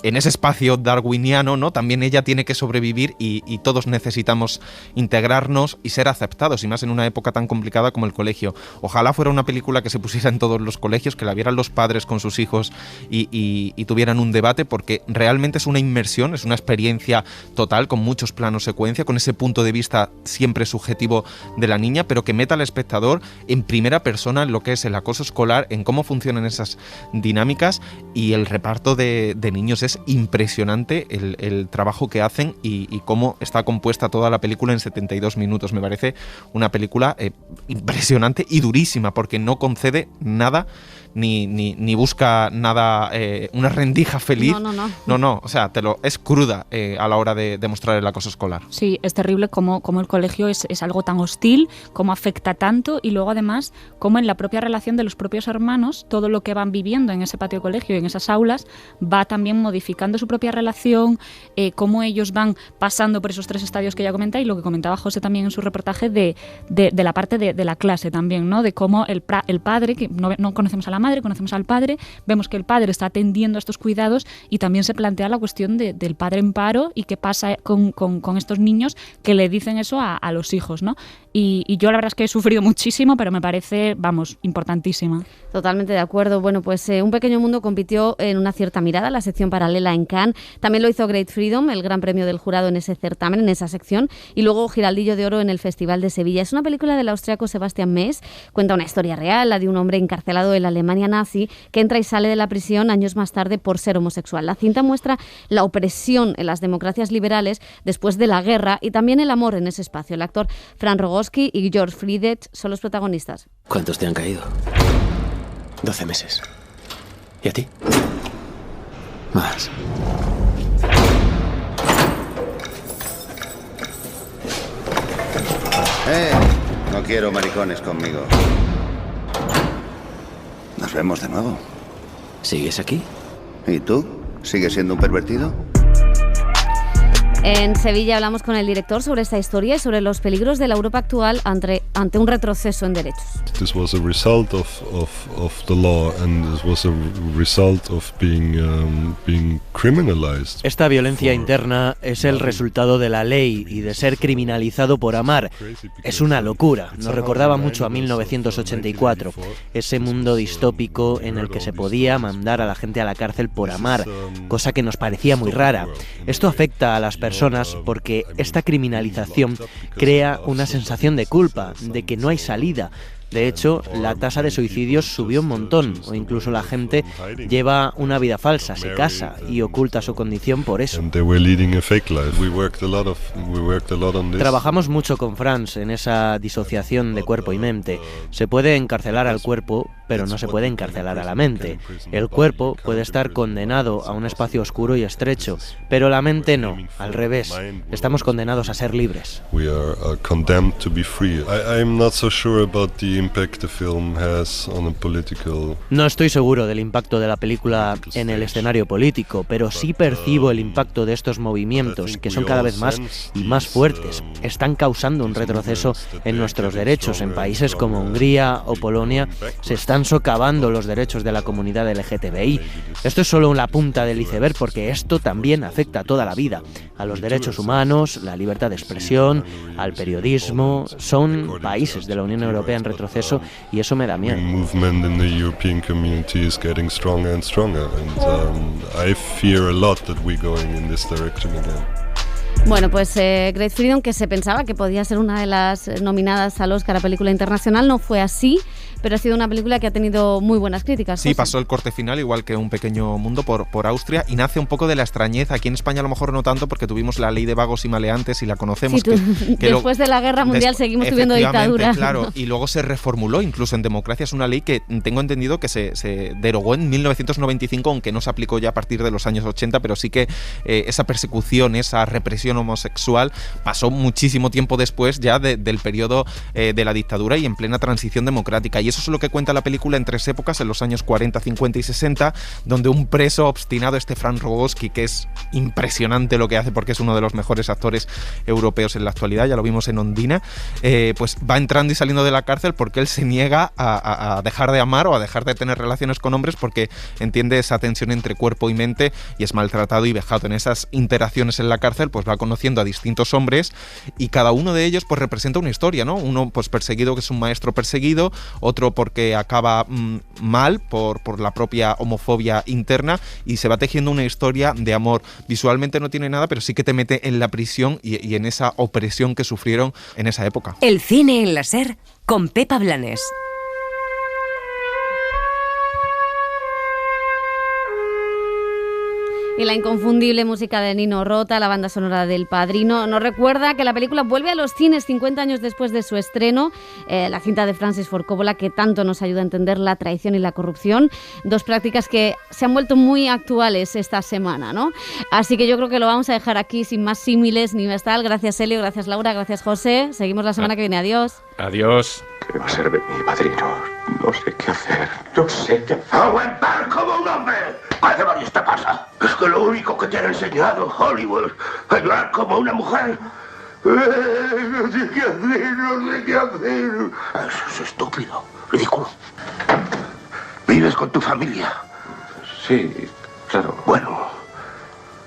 en ese espacio darwiniano, ¿no?, también ella tiene que sobrevivir, y todos necesitamos integrarnos y ser aceptados, y más en una época tan complicada como el colegio. Ojalá fuera una película que se pusiera en todos los colegios, que la vieran los padres con sus hijos y tuvieran un debate, porque realmente es una inmersión, es una experiencia total, con muchos planos secuencia, con ese punto de vista siempre subjetivo de la niña, pero que meta al espectador en primera persona en lo que es el acoso escolar, en cómo funcionan esas dinámicas, y el reparto de niños es impresionante, el trabajo que hacen y cómo está compuesta toda la película en 72 minutos. Me parece una película impresionante y durísima, porque no concede nada, ni busca nada, una rendija feliz. No, o sea, es cruda a la hora de demostrar el acoso escolar. Sí, es terrible cómo el colegio es algo tan hostil, cómo afecta tanto, y luego además cómo en la propia relación de los propios hermanos, todo lo que van viviendo en ese patio de colegio y en esas aulas va también modificando su propia relación, cómo ellos van pasando por esos 3 estadios que ya comenté, y lo que comentaba José también en su reportaje de la parte de la clase también, ¿no? De cómo el padre, que no conocemos a la madre, conocemos al padre, vemos que el padre está atendiendo a estos cuidados, y también se plantea la cuestión del padre en paro y qué pasa con estos niños que le dicen eso a los hijos, ¿no? Y yo la verdad es que he sufrido muchísimo, pero me parece, importantísima. Totalmente de acuerdo. Bueno, pues Un pequeño mundo compitió en Una cierta mirada, la sección paralela en Cannes. También lo hizo Great Freedom, el gran premio del jurado en ese certamen, en esa sección, y luego Giraldillo de Oro en el Festival de Sevilla. Es una película del austriaco Sebastian Mess, cuenta una historia real, la de un hombre encarcelado en la Alemania nazi que entra y sale de la prisión años más tarde por ser homosexual. La cinta muestra la opresión en las democracias liberales después de la guerra, y también el amor en ese espacio. El actor Fran Rogowski y George Friedet son los protagonistas. ¿Cuántos te han caído? 12 meses. ¿Y a ti? Más. No quiero maricones conmigo. Nos vemos de nuevo. ¿Sigues aquí? ¿Y tú? ¿Sigues siendo un pervertido? En Sevilla hablamos con el director sobre esta historia y sobre los peligros de la Europa actual ante un retroceso en derechos. This was a result of the law, and this was a result of being criminalized. Esta violencia interna es el resultado de la ley y de ser criminalizado por amar. Es una locura. Nos recordaba mucho a 1984, ese mundo distópico en el que se podía mandar a la gente a la cárcel por amar, cosa que nos parecía muy rara. Esto afecta a las personas porque esta criminalización crea una sensación de culpa, de que no hay salida. De hecho, la tasa de suicidios subió un montón, o incluso la gente lleva una vida falsa, se casa y oculta su condición por eso. Trabajamos mucho con Franz en esa disociación de cuerpo y mente. Se puede encarcelar al cuerpo, pero no se puede encarcelar a la mente. El cuerpo puede estar condenado a un espacio oscuro y estrecho, pero la mente no, al revés. Estamos condenados a ser libres. No estoy seguro del impacto de la película en el escenario político, pero sí percibo el impacto de estos movimientos, que son cada vez más y más fuertes. Están causando un retroceso en nuestros derechos. En países como Hungría o Polonia se están socavando los derechos de la comunidad LGTBI. Esto es solo la punta del iceberg, porque esto también afecta a toda la vida, a los derechos humanos, la libertad de expresión, al periodismo. Son países de la Unión Europea en retroceso y eso me da miedo. Bueno, pues Great Freedom, que se pensaba que podía ser una de las nominadas al Oscar a Película Internacional, no fue así, pero ha sido una película que ha tenido muy buenas críticas. Sí, pasó el corte final, igual que Un pequeño mundo, por Austria, y nace un poco de la extrañeza. Aquí en España a lo mejor no tanto, porque tuvimos la ley de vagos y maleantes y la conocemos. Sí, después de la Guerra Mundial seguimos tuviendo dictadura. Claro, y luego se reformuló, incluso en democracia. Es una ley que tengo entendido que se derogó en 1995, aunque no se aplicó ya a partir de los años 80, pero sí que esa persecución, esa represión homosexual pasó muchísimo tiempo después ya del periodo de la dictadura y en plena transición democrática. Y eso es lo que cuenta la película en tres épocas, en los años 40, 50 y 60, donde un preso obstinado, Franz Rogowski, que es impresionante lo que hace porque es uno de los mejores actores europeos en la actualidad, ya lo vimos en Ondina, pues va entrando y saliendo de la cárcel porque él se niega a dejar de amar o a dejar de tener relaciones con hombres porque entiende esa tensión entre cuerpo y mente y es maltratado y vejado. En esas interacciones en la cárcel pues va conociendo a distintos hombres y cada uno de ellos pues representa una historia, ¿no? Uno pues perseguido, que es un maestro perseguido, otro porque acaba mal por la propia homofobia interna y se va tejiendo una historia de amor. Visualmente no tiene nada, pero sí que te mete en la prisión y en esa opresión que sufrieron en esa época. El cine en la SER con Pepa Blanes. Y la inconfundible música de Nino Rota, la banda sonora del Padrino, nos recuerda que la película vuelve a los cines 50 años después de su estreno, la cinta de Francis Ford Coppola, que tanto nos ayuda a entender la traición y la corrupción, dos prácticas que se han vuelto muy actuales esta semana, ¿no? Así que yo creo que lo vamos a dejar aquí sin más símiles ni más tal. Gracias, Helio, gracias, Laura, gracias, José. Seguimos la semana que viene. Adiós. Adiós. ¿Qué va a ser de mí, Padrino? No sé qué hacer. No sé qué hacer. ¡Aguantar como un hombre! ¿Qué demonios te pasa? Es que lo único que te han enseñado Hollywood es llorar como una mujer. No sé qué hacer, no sé qué hacer. Eso es estúpido, ridículo. ¿Vives con tu familia? Sí, claro. Bueno,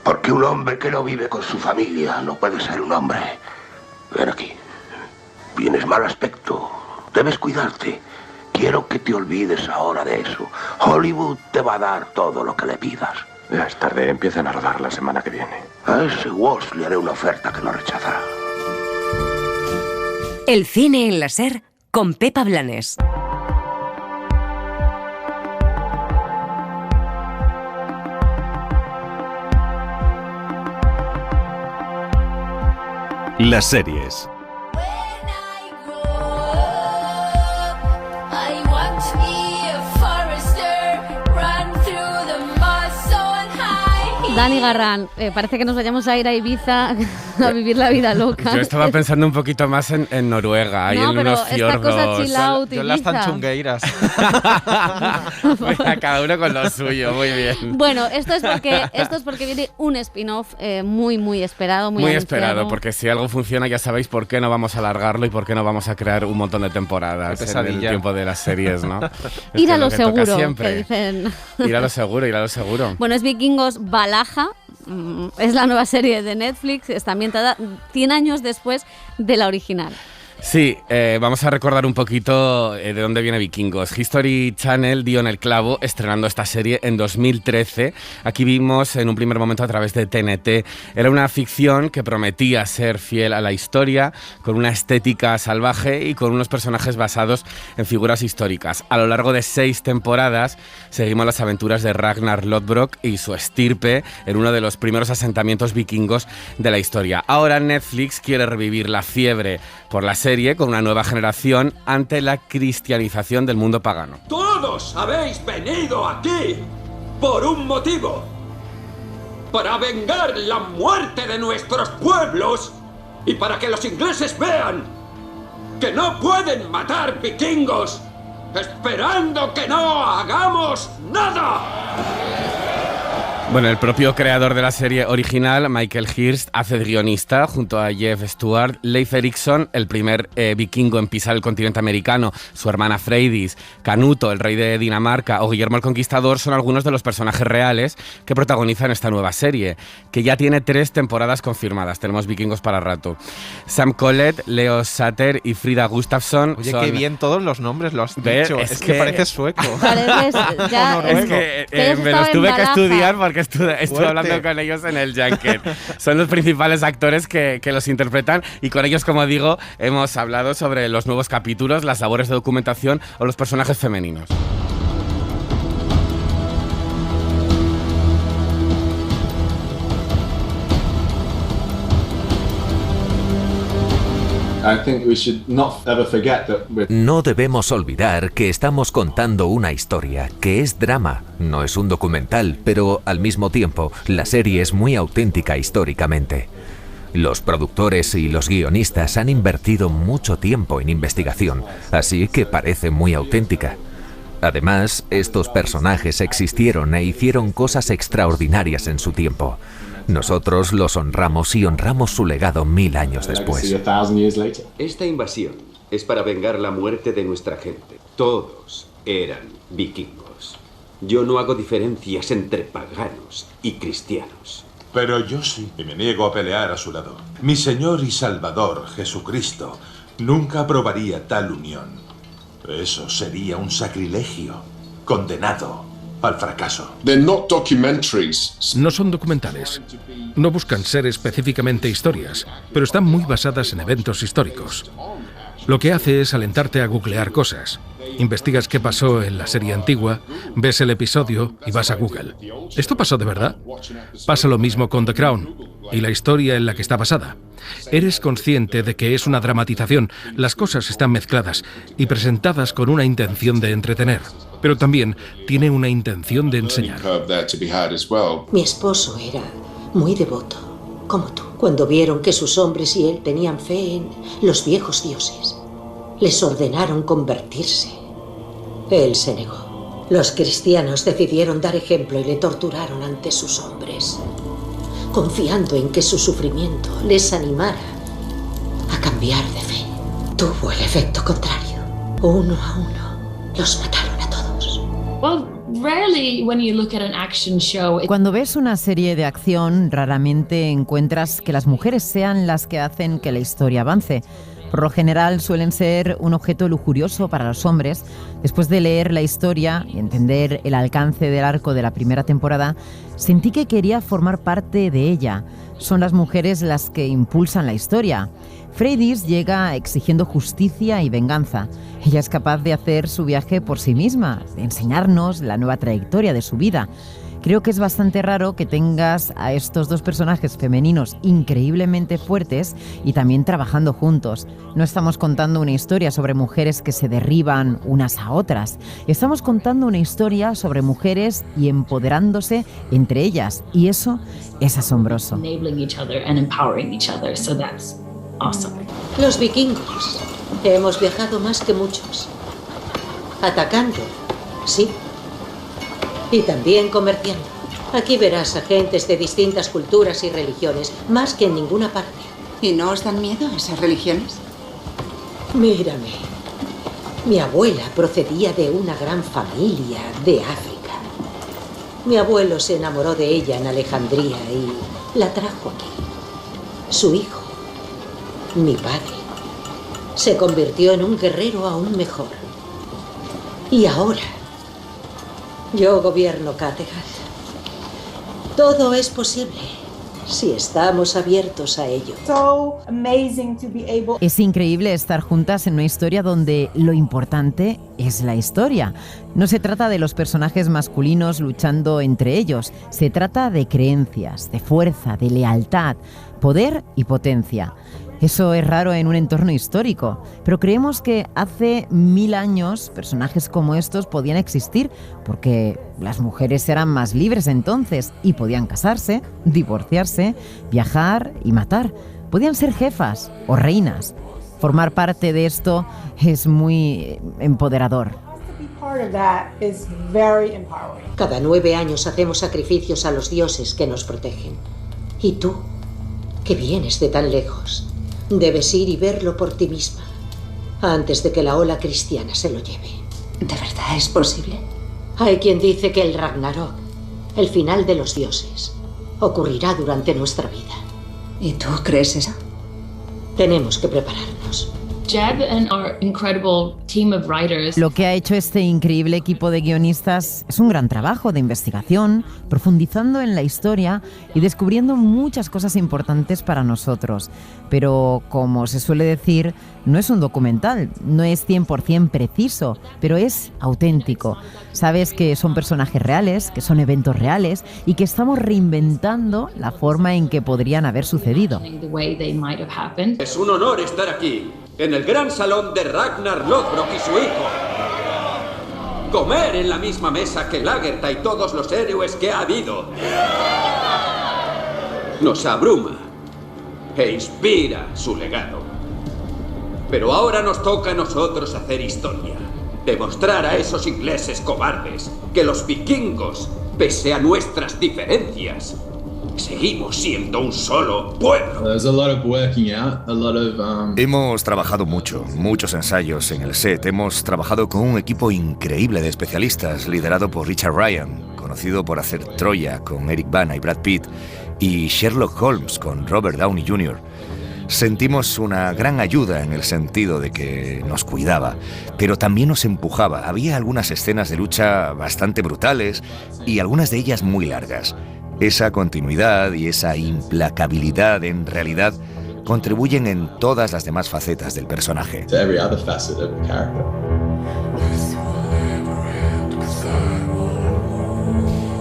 porque un hombre que no vive con su familia no puede ser un hombre. Ven aquí. Tienes mal aspecto. Debes cuidarte. Quiero que te olvides ahora de eso. Hollywood te va a dar todo lo que le pidas. Ya es tarde, empiezan a rodar la semana que viene. A ese Walsh le haré una oferta que no rechazará. El cine en la SER con Pepa Blanes. Las series. Dani Garrán, parece que nos vayamos a ir a Ibiza a vivir la vida loca. Yo estaba pensando un poquito más en Noruega, ahí en unos fiordos. Esta cosa chill out, yo las tanchungueiras. Cada uno con lo suyo, muy bien. Bueno, esto es porque viene un spin-off muy esperado, muy esperado, porque si algo funciona ya sabéis por qué no vamos a alargarlo y por qué no vamos a crear un montón de temporadas en el tiempo de las series, ¿no? Ir a lo seguro, que dicen. Ir a lo seguro. Bueno, es Vikingos Valhalla. Es la nueva serie de Netflix, está ambientada 100 años después de la original. Sí, vamos a recordar un poquito de dónde viene Vikingos. History Channel dio en el clavo estrenando esta serie en 2013. Aquí vimos en un primer momento a través de TNT. Era una ficción que prometía ser fiel a la historia, con una estética salvaje y con unos personajes basados en figuras históricas. A lo largo de 6 temporadas seguimos las aventuras de Ragnar Lodbrok y su estirpe en uno de los primeros asentamientos vikingos de la historia. Ahora Netflix quiere revivir la fiebre por la serie con una nueva generación ante la cristianización del mundo pagano. Todos habéis venido aquí por un motivo: para vengar la muerte de nuestros pueblos y para que los ingleses vean que no pueden matar vikingos esperando que no hagamos nada. Bueno, el propio creador de la serie original, Michael Hirst, hace de guionista junto a Jeff Stewart. Leif Erikson, el primer vikingo en pisar el continente americano, su hermana Freydis, Canuto, el rey de Dinamarca, o Guillermo el Conquistador son algunos de los personajes reales que protagonizan esta nueva serie, que ya tiene 3 temporadas confirmadas. Tenemos vikingos para rato. Sam Collett, Leo Sater y Frida Gustafsson. Oye, son... qué bien todos los nombres lo has dicho. Es que pareces sueco. Me los tuve que estudiar porque estuve hablando con ellos en el Junket. Son los principales actores que los interpretan y con ellos, como digo, hemos hablado sobre los nuevos capítulos, las labores de documentación o los personajes femeninos. No debemos olvidar que estamos contando una historia, que es drama, no es un documental, pero al mismo tiempo la serie es muy auténtica históricamente. Los productores y los guionistas han invertido mucho tiempo en investigación, así que parece muy auténtica. Además, estos personajes existieron e hicieron cosas extraordinarias en su tiempo. Nosotros los honramos y honramos su legado 1000 años después. Esta invasión es para vengar la muerte de nuestra gente. Todos eran vikingos. Yo no hago diferencias entre paganos y cristianos. Pero yo sí, y me niego a pelear a su lado. Mi Señor y Salvador, Jesucristo, nunca aprobaría tal unión. Eso sería un sacrilegio, condenado al fracaso. No son documentales. No buscan ser específicamente historias, pero están muy basadas en eventos históricos. Lo que hace es alentarte a googlear cosas. Investigas qué pasó en la serie antigua, ves el episodio y vas a Google. ¿Esto pasó de verdad? Pasa lo mismo con The Crown y la historia en la que está basada. Eres consciente de que es una dramatización, las cosas están mezcladas y presentadas con una intención de entretener, pero también tiene una intención de enseñar. Mi esposo era muy devoto, como tú. Cuando vieron que sus hombres y él tenían fe en los viejos dioses, les ordenaron convertirse. Él se negó. Los cristianos decidieron dar ejemplo y le torturaron ante sus hombres, confiando en que su sufrimiento les animara a cambiar de fe. Tuvo el efecto contrario. Uno a uno los mataron a todos. Cuando ves una serie de acción, raramente encuentras que las mujeres sean las que hacen que la historia avance. Por lo general suelen ser un objeto lujurioso para los hombres. Después de leer la historia y entender el alcance del arco de la primera temporada, sentí que quería formar parte de ella. Son las mujeres las que impulsan la historia. Freydis llega exigiendo justicia y venganza. Ella es capaz de hacer su viaje por sí misma, de enseñarnos la nueva trayectoria de su vida. Creo que es bastante raro que tengas a estos dos personajes femeninos increíblemente fuertes y también trabajando juntos. No estamos contando una historia sobre mujeres que se derriban unas a otras. Estamos contando una historia sobre mujeres y empoderándose entre ellas. Y eso es asombroso. Los vikingos hemos viajado más que muchos. Atacando, sí. Y también comerciando. Aquí verás agentes de distintas culturas y religiones, más que en ninguna parte. ¿Y no os dan miedo esas religiones? Mírame. Mi abuela procedía de una gran familia de África. Mi abuelo se enamoró de ella en Alejandría y la trajo aquí. Su hijo, mi padre, Se convirtió en un guerrero aún mejor. Y ahora, yo gobierno Kattegat. Todo es posible si estamos abiertos a ello. Es increíble estar juntas en una historia donde lo importante es la historia. No se trata de los personajes masculinos luchando entre ellos, se trata de creencias, de fuerza, de lealtad, poder y potencia. Eso es raro en un entorno histórico, pero creemos que hace 1000 años personajes como estos podían existir porque las mujeres eran más libres entonces y podían casarse, divorciarse, viajar y matar. Podían ser jefas o reinas. Formar parte de esto es muy empoderador. Cada 9 años hacemos sacrificios a los dioses que nos protegen. Y tú, que vienes de tan lejos, debes ir y verlo por ti misma, antes de que la ola cristiana se lo lleve. ¿De verdad es posible? Hay quien dice que el Ragnarok, el final de los dioses, ocurrirá durante nuestra vida. ¿Y tú crees eso? Tenemos que prepararnos. Jeb and our incredible team of writers. Lo que ha hecho este increíble equipo de guionistas es un gran trabajo de investigación, profundizando en la historia y descubriendo muchas cosas importantes para nosotros. Pero, como se suele decir, no es un documental, no es 100% preciso, pero es auténtico. Sabes que son personajes reales, que son eventos reales y que estamos reinventando la forma en que podrían haber sucedido. Es un honor estar aquí, en el gran salón de Ragnar Lothbrok y su hijo. Comer en la misma mesa que Lagertha y todos los héroes que ha habido. Nos abruma e inspira su legado. Pero ahora nos toca a nosotros hacer historia. Demostrar a esos ingleses cobardes que los vikingos, pese a nuestras diferencias, seguimos siendo un solo pueblo. Hemos trabajado muchos ensayos en el set. Hemos trabajado con un equipo increíble de especialistas, liderado por Richard Ryan, conocido por hacer Troya con Eric Bana y Brad Pitt, y Sherlock Holmes con Robert Downey Jr. Sentimos una gran ayuda en el sentido de que nos cuidaba, pero también nos empujaba. Había algunas escenas de lucha bastante brutales y algunas de ellas muy largas. Esa continuidad y esa implacabilidad en realidad contribuyen en todas las demás facetas del personaje.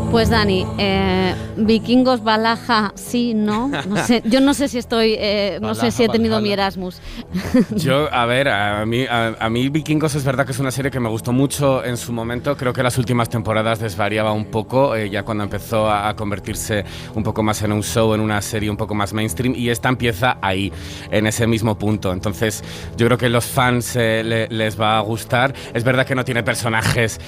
Pues Dani, vikingos, Valhalla, sí, no, no sé, yo no sé si estoy, no sé si he tenido mi Erasmus. Yo, a ver, a mí Vikingos es verdad que es una serie que me gustó mucho en su momento. Creo que las últimas temporadas desvariaba un poco, ya cuando empezó a convertirse un poco más en un show, en una serie un poco más mainstream, y esta empieza ahí, en ese mismo punto. Entonces, yo creo que a los fans les va a gustar. Es verdad que no tiene personajes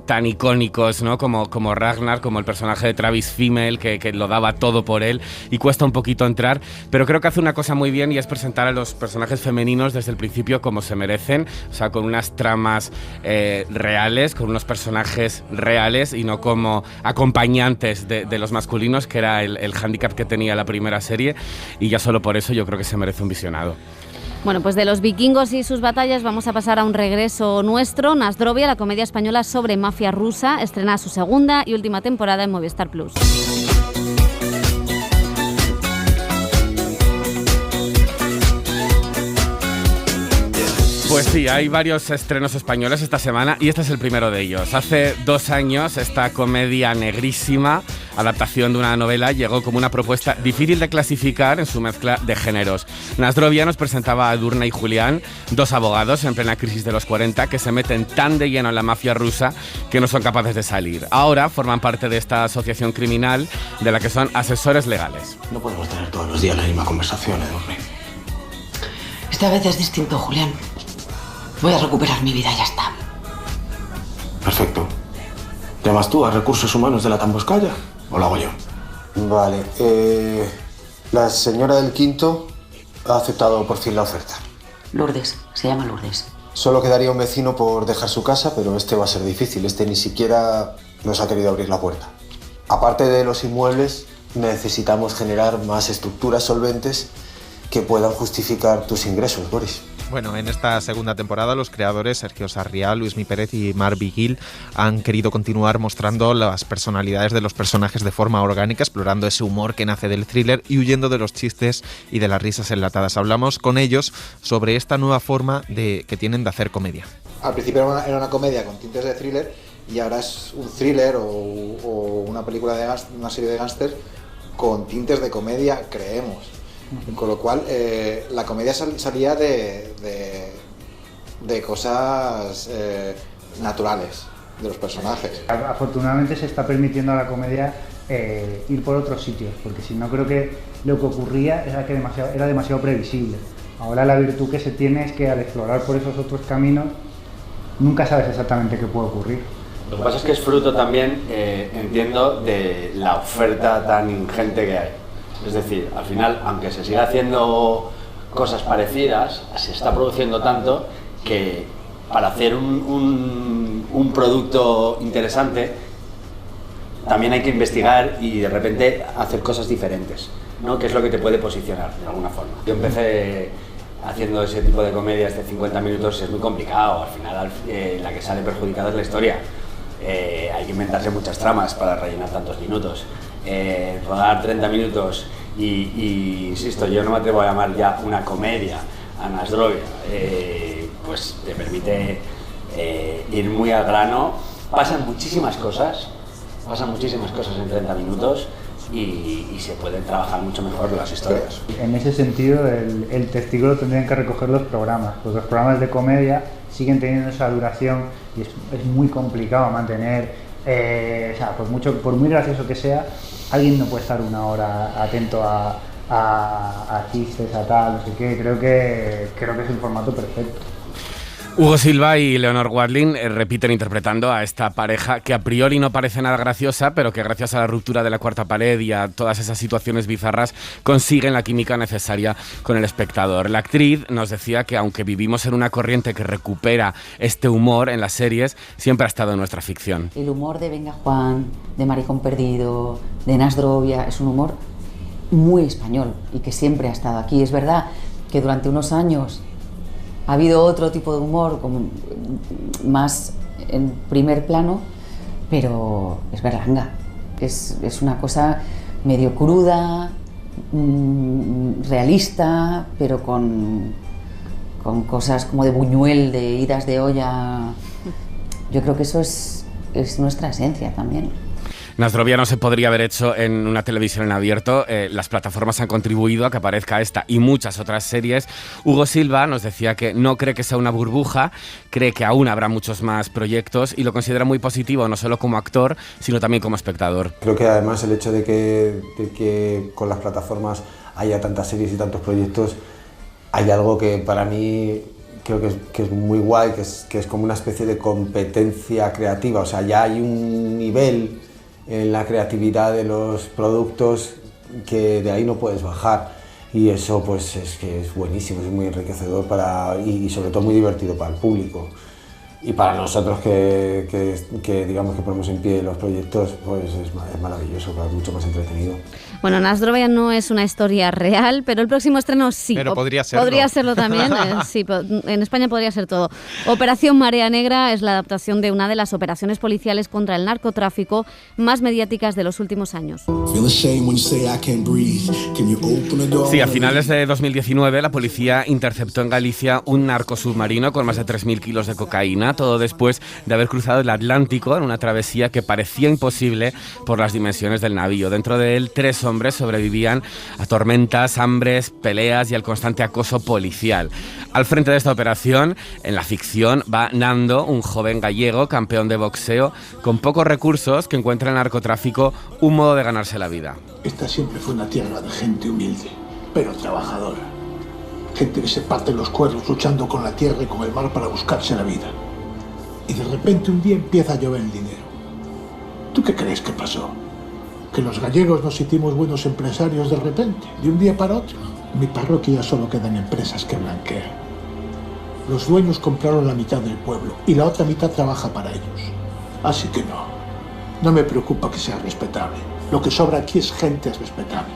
tan icónicos, ¿no? Como Ragnar, como el personaje de Travis Fimmel, que lo daba todo por él, y cuesta un poquito entrar, pero creo que hace una cosa muy bien, y es presentar a los personajes femeninos desde el principio como se merecen, o sea, con unas tramas reales, con unos personajes reales y no como acompañantes de los masculinos, que era el hándicap que tenía la primera serie, y ya solo por eso yo creo que se merece un visionado. Bueno, pues de los vikingos y sus batallas vamos a pasar a un regreso nuestro. Nasdrovia, la comedia española sobre mafia rusa, estrena su segunda y última temporada en Movistar Plus. Pues sí, hay varios estrenos españoles esta semana y este es el primero de ellos. Hace 2 años esta comedia negrísima, adaptación de una novela, llegó como una propuesta difícil de clasificar en su mezcla de géneros. Nasdrovia nos presentaba a Edurne y Julián, 2 abogados en plena crisis de los 40 que se meten tan de lleno en la mafia rusa que no son capaces de salir. Ahora forman parte de esta asociación criminal de la que son asesores legales. No podemos tener todos los días la misma conversación, Edurne. Esta vez es distinto, Julián. Voy a recuperar mi vida y ya está. Perfecto. ¿Llamas tú a Recursos Humanos de la Tamboscaya o lo hago yo? Vale. La señora del Quinto ha aceptado por fin la oferta. Lourdes. Se llama Lourdes. Solo quedaría un vecino por dejar su casa, pero este va a ser difícil. Este ni siquiera nos ha querido abrir la puerta. Aparte de los inmuebles, necesitamos generar más estructuras solventes que puedan justificar tus ingresos, Boris. Bueno, en esta segunda temporada los creadores Sergio Sarriá, Luismi Pérez y Marc Vigil han querido continuar mostrando las personalidades de los personajes de forma orgánica, explorando ese humor que nace del thriller y huyendo de los chistes y de las risas enlatadas. Hablamos con ellos sobre esta nueva forma que tienen de hacer comedia. Al principio era una comedia con tintes de thriller y ahora es un thriller o una película una serie de gángsters con tintes de comedia, creemos. Con lo cual, la comedia salía de cosas naturales de los personajes. Afortunadamente se está permitiendo a la comedia ir por otros sitios, porque si no creo que lo que ocurría era que era demasiado previsible. Ahora la virtud que se tiene es que al explorar por esos otros caminos nunca sabes exactamente qué puede ocurrir. Lo que pasa es que es fruto también, entiendo, de la oferta tan ingente que hay. Es decir, al final, aunque se siga haciendo cosas parecidas, se está produciendo tanto que para hacer un producto interesante también hay que investigar y de repente hacer cosas diferentes, ¿no? Que es lo que te puede posicionar de alguna forma. Yo empecé haciendo ese tipo de comedias de 50 minutos, es muy complicado, al final la que sale perjudicada es la historia. Hay que inventarse muchas tramas para rellenar tantos minutos. Rodar 30 minutos y insisto, yo no me atrevo a llamar ya una comedia a Nasdrovia, pues te permite ir muy al grano. Pasan muchísimas cosas en 30 minutos y se pueden trabajar mucho mejor las historias. En ese sentido, el testigo lo tendrían que recoger los programas, porque los programas de comedia siguen teniendo esa duración y es muy complicado mantener. O sea, por muy gracioso que sea, alguien no puede estar una hora atento a chistes, a tal, no sé qué. Creo que es el formato perfecto. Hugo Silva y Leonor Watling repiten interpretando a esta pareja que a priori no parece nada graciosa, pero que gracias a la ruptura de la cuarta pared y a todas esas situaciones bizarras consiguen la química necesaria con el espectador. La actriz nos decía que aunque vivimos en una corriente que recupera este humor en las series, siempre ha estado en nuestra ficción. El humor de Venga Juan, de Maricón Perdido, de Nasdrovia, es un humor muy español y que siempre ha estado aquí. Es verdad que durante unos años ha habido otro tipo de humor, como más en primer plano, pero es berlanga. Es una cosa medio cruda, realista, pero con cosas como de Buñuel, de idas de olla. Yo creo que eso es nuestra esencia también. Nasdrovia no se podría haber hecho en una televisión en abierto. Las plataformas han contribuido a que aparezca esta y muchas otras series. Hugo Silva nos decía que no cree que sea una burbuja, cree que aún habrá muchos más proyectos y lo considera muy positivo, no solo como actor, sino también como espectador. Creo que además el hecho de que con las plataformas haya tantas series y tantos proyectos, hay algo que para mí creo que es muy guay, que es como una especie de competencia creativa. O sea, ya hay un nivel en la creatividad de los productos que de ahí no puedes bajar, y eso pues es que es buenísimo, es muy enriquecedor y sobre todo muy divertido para el público y para nosotros que digamos que ponemos en pie los proyectos, pues es maravilloso, es mucho más entretenido. Bueno, Nasdrovia no es una historia real, pero el próximo estreno sí. Pero podría serlo. Podría serlo también, sí, en España podría ser todo. Operación Marea Negra es la adaptación de una de las operaciones policiales contra el narcotráfico más mediáticas de los últimos años. Sí, a finales de 2019 la policía interceptó en Galicia un narcosubmarino con más de 3.000 kilos de cocaína, todo después de haber cruzado el Atlántico en una travesía que parecía imposible por las dimensiones del navío. Dentro de él, 3 hombres sobrevivían a tormentas, hambres, peleas y al constante acoso policial. Al frente de esta operación, en la ficción, va Nando, un joven gallego, campeón de boxeo, con pocos recursos, que encuentra en el narcotráfico un modo de ganarse la vida. Esta siempre fue una tierra de gente humilde, pero trabajadora. Gente que se parte los cuernos luchando con la tierra y con el mar para buscarse la vida. Y de repente un día empieza a llover el dinero. ¿Tú qué crees que pasó? ¿Que los gallegos nos hicimos buenos empresarios de repente, de un día para otro? En mi parroquia solo quedan empresas que blanquean. Los dueños compraron la mitad del pueblo y la otra mitad trabaja para ellos. Así que no me preocupa que seas respetable. Lo que sobra aquí es gente respetable.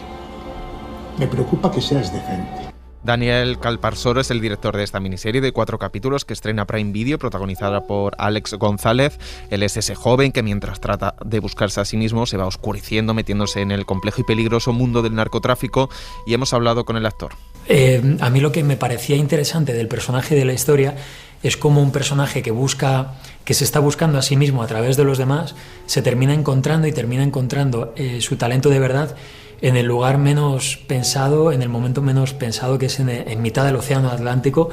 Me preocupa que seas decente. Daniel Calparsoro es el director de esta miniserie de 4 capítulos que estrena Prime Video, protagonizada por Alex González. Él es ese joven que mientras trata de buscarse a sí mismo se va oscureciendo, metiéndose en el complejo y peligroso mundo del narcotráfico, y hemos hablado con el actor. A mí lo que me parecía interesante del personaje de la historia es como un personaje que se está buscando a sí mismo a través de los demás, se termina encontrando su talento de verdad en el lugar menos pensado, en el momento menos pensado, que es en mitad del océano Atlántico.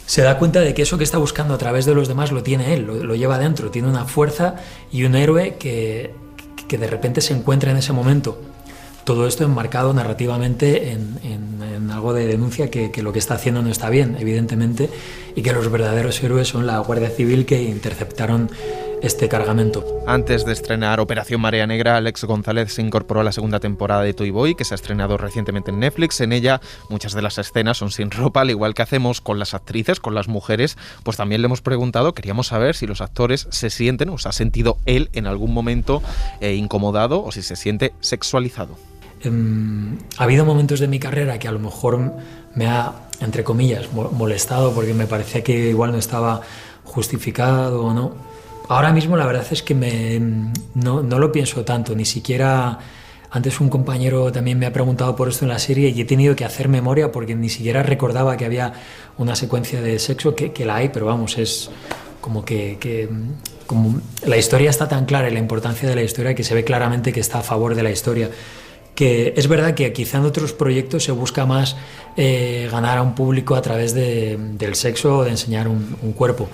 Se da cuenta de que eso que está buscando a través de los demás lo tiene él, lo lleva dentro, tiene una fuerza y un héroe que de repente se encuentra en ese momento. Todo esto enmarcado narrativamente en algo de denuncia que lo que está haciendo no está bien, evidentemente, y que los verdaderos héroes son la Guardia Civil que interceptaron este cargamento. Antes de estrenar Operación Marea Negra, Alex González se incorporó a la segunda temporada de Toy Boy, que se ha estrenado recientemente en Netflix. En ella, muchas de las escenas son sin ropa, al igual que hacemos con las actrices, con las mujeres. Pues también le hemos preguntado, queríamos saber si los actores se sienten, o se ha sentido él en algún momento incomodado, o si se siente sexualizado. Ha habido momentos de mi carrera que a lo mejor me ha, entre comillas, molestado, porque me parecía que igual no estaba justificado o no. Ahora mismo la verdad es que no lo pienso tanto, ni siquiera. Antes un compañero también me ha preguntado por esto en la serie y he tenido que hacer memoria porque ni siquiera recordaba que había una secuencia de sexo, que la hay, pero vamos, es como como la historia está tan clara y la importancia de la historia que se ve claramente que está a favor de la historia. Que es verdad que quizá en otros proyectos se busca más ganar a un público a través del sexo o de enseñar un cuerpo.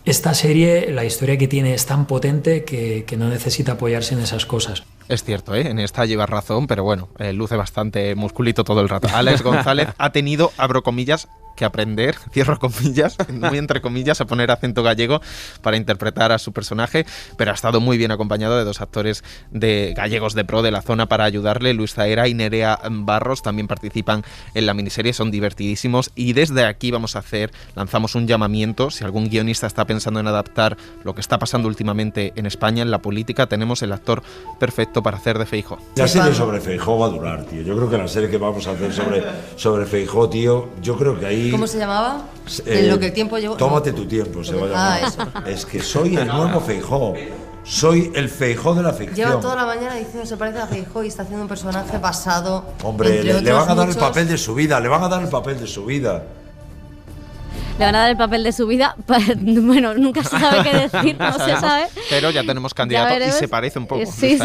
Esta serie, la historia que tiene es tan potente que no necesita apoyarse en esas cosas. Es cierto, en esta llevas razón, pero bueno, luce bastante musculito todo el rato. Alex González ha tenido, abro comillas, que aprender, cierro comillas, muy entre comillas, a poner acento gallego para interpretar a su personaje, pero ha estado muy bien acompañado de 2 actores de gallegos de pro de la zona para ayudarle. Luis Zaera y Nerea Barros también participan en la miniserie, son divertidísimos, y desde aquí lanzamos un llamamiento. Si algún guionista está pensando en adaptar lo que está pasando últimamente en España, en la política, tenemos el actor perfecto para hacer de Feijóo. La serie sobre Feijóo va a durar, tío. Yo creo que la serie que vamos a hacer sobre Feijóo, tío, yo creo que ahí... ¿Cómo se llamaba? En lo que el tiempo llevó. Tómate tu tiempo, se va a llamar. Eso. Es que soy el nuevo Feijóo. Soy el Feijóo de la ficción. Lleva toda la mañana diciendo se parece a Feijóo y está haciendo un personaje basado. Hombre, le van a dar el papel de su vida, le van a dar el papel de su vida. Le van a dar el papel de su vida. Bueno, nunca se sabe qué decir, no se sabe. Pero ya tenemos candidato y se parece un poco. Sí.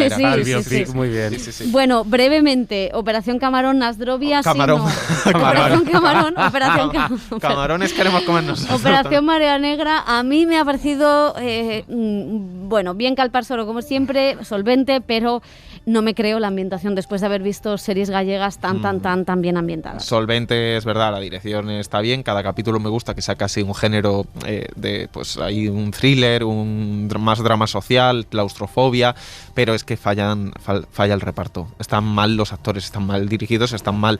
Muy bien. Bueno, brevemente, Operación Camarón, Nasdrovia. Camarón. Operación Camarón, Operación Camarones queremos comer nosotros. Operación Marea Negra, a mí me ha parecido, bien Calparsoro como siempre, solvente, pero no me creo la ambientación después de haber visto series gallegas tan bien ambientadas. Solvente, es verdad, la dirección está bien, cada capítulo me gusta que sea casi un género pues hay un thriller, más drama social, claustrofobia, pero es que falla el reparto. Están mal los actores, están mal dirigidos, están mal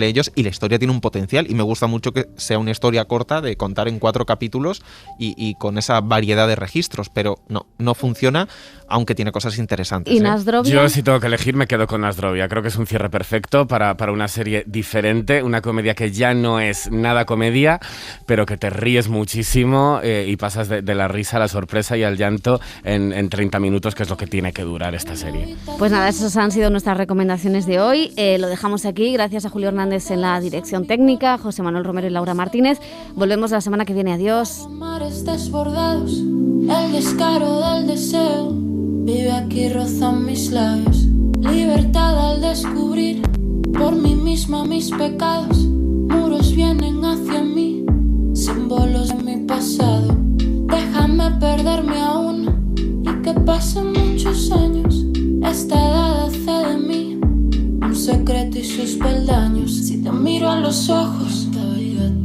ellos, y la historia tiene un potencial, y me gusta mucho que sea una historia corta de contar en 4 capítulos y con esa variedad de registros, pero no funciona, aunque tiene cosas interesantes. ¿Y Nasdrovia? Yo, si tengo que elegir, me quedo con Nasdrovia. Creo que es un cierre perfecto para una serie diferente, una comedia que ya no es nada comedia, pero que te ríes muchísimo y pasas de la risa a la sorpresa y al llanto en 30 minutos, que es lo que tiene que durar esta serie. Pues nada, esas han sido nuestras recomendaciones de hoy. Lo dejamos aquí, gracias a Julio Hernández en la dirección técnica, José Manuel Romero y Laura Martínez. Volvemos la semana que viene. Adiós. Mares desbordados, el descaro del deseo vive aquí, roza mis labios. Libertad al descubrir por mí misma mis pecados. Muros vienen hacia mí, símbolos de mi pasado. Déjame perderme aún y que pasen muchos años. Esta edad hace de mí un secreto y sus peldaños. Si te miro a los ojos,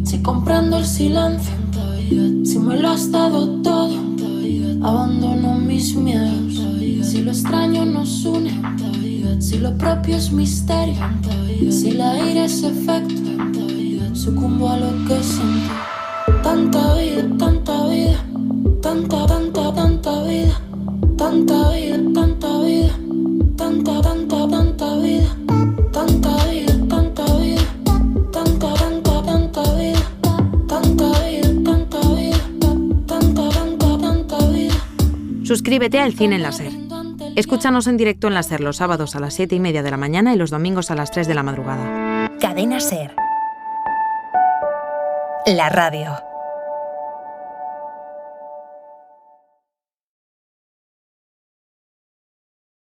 si comprendo el silencio, si me lo has dado todo, abandono mis miedos. Si lo extraño nos une, si lo propio es misterio, si el aire es efecto, sucumbo a lo que siento. Tanta vida, tanta vida, tanta vida, tanta vida, tanta vida, tanta vida, tanta vida, tanta vida, tanta vida, Suscríbete a El Cine en la SER. Escúchanos en directo en la SER los sábados a las 7:30 de la mañana y los domingos a las 3 de la madrugada. Cadena SER. La radio.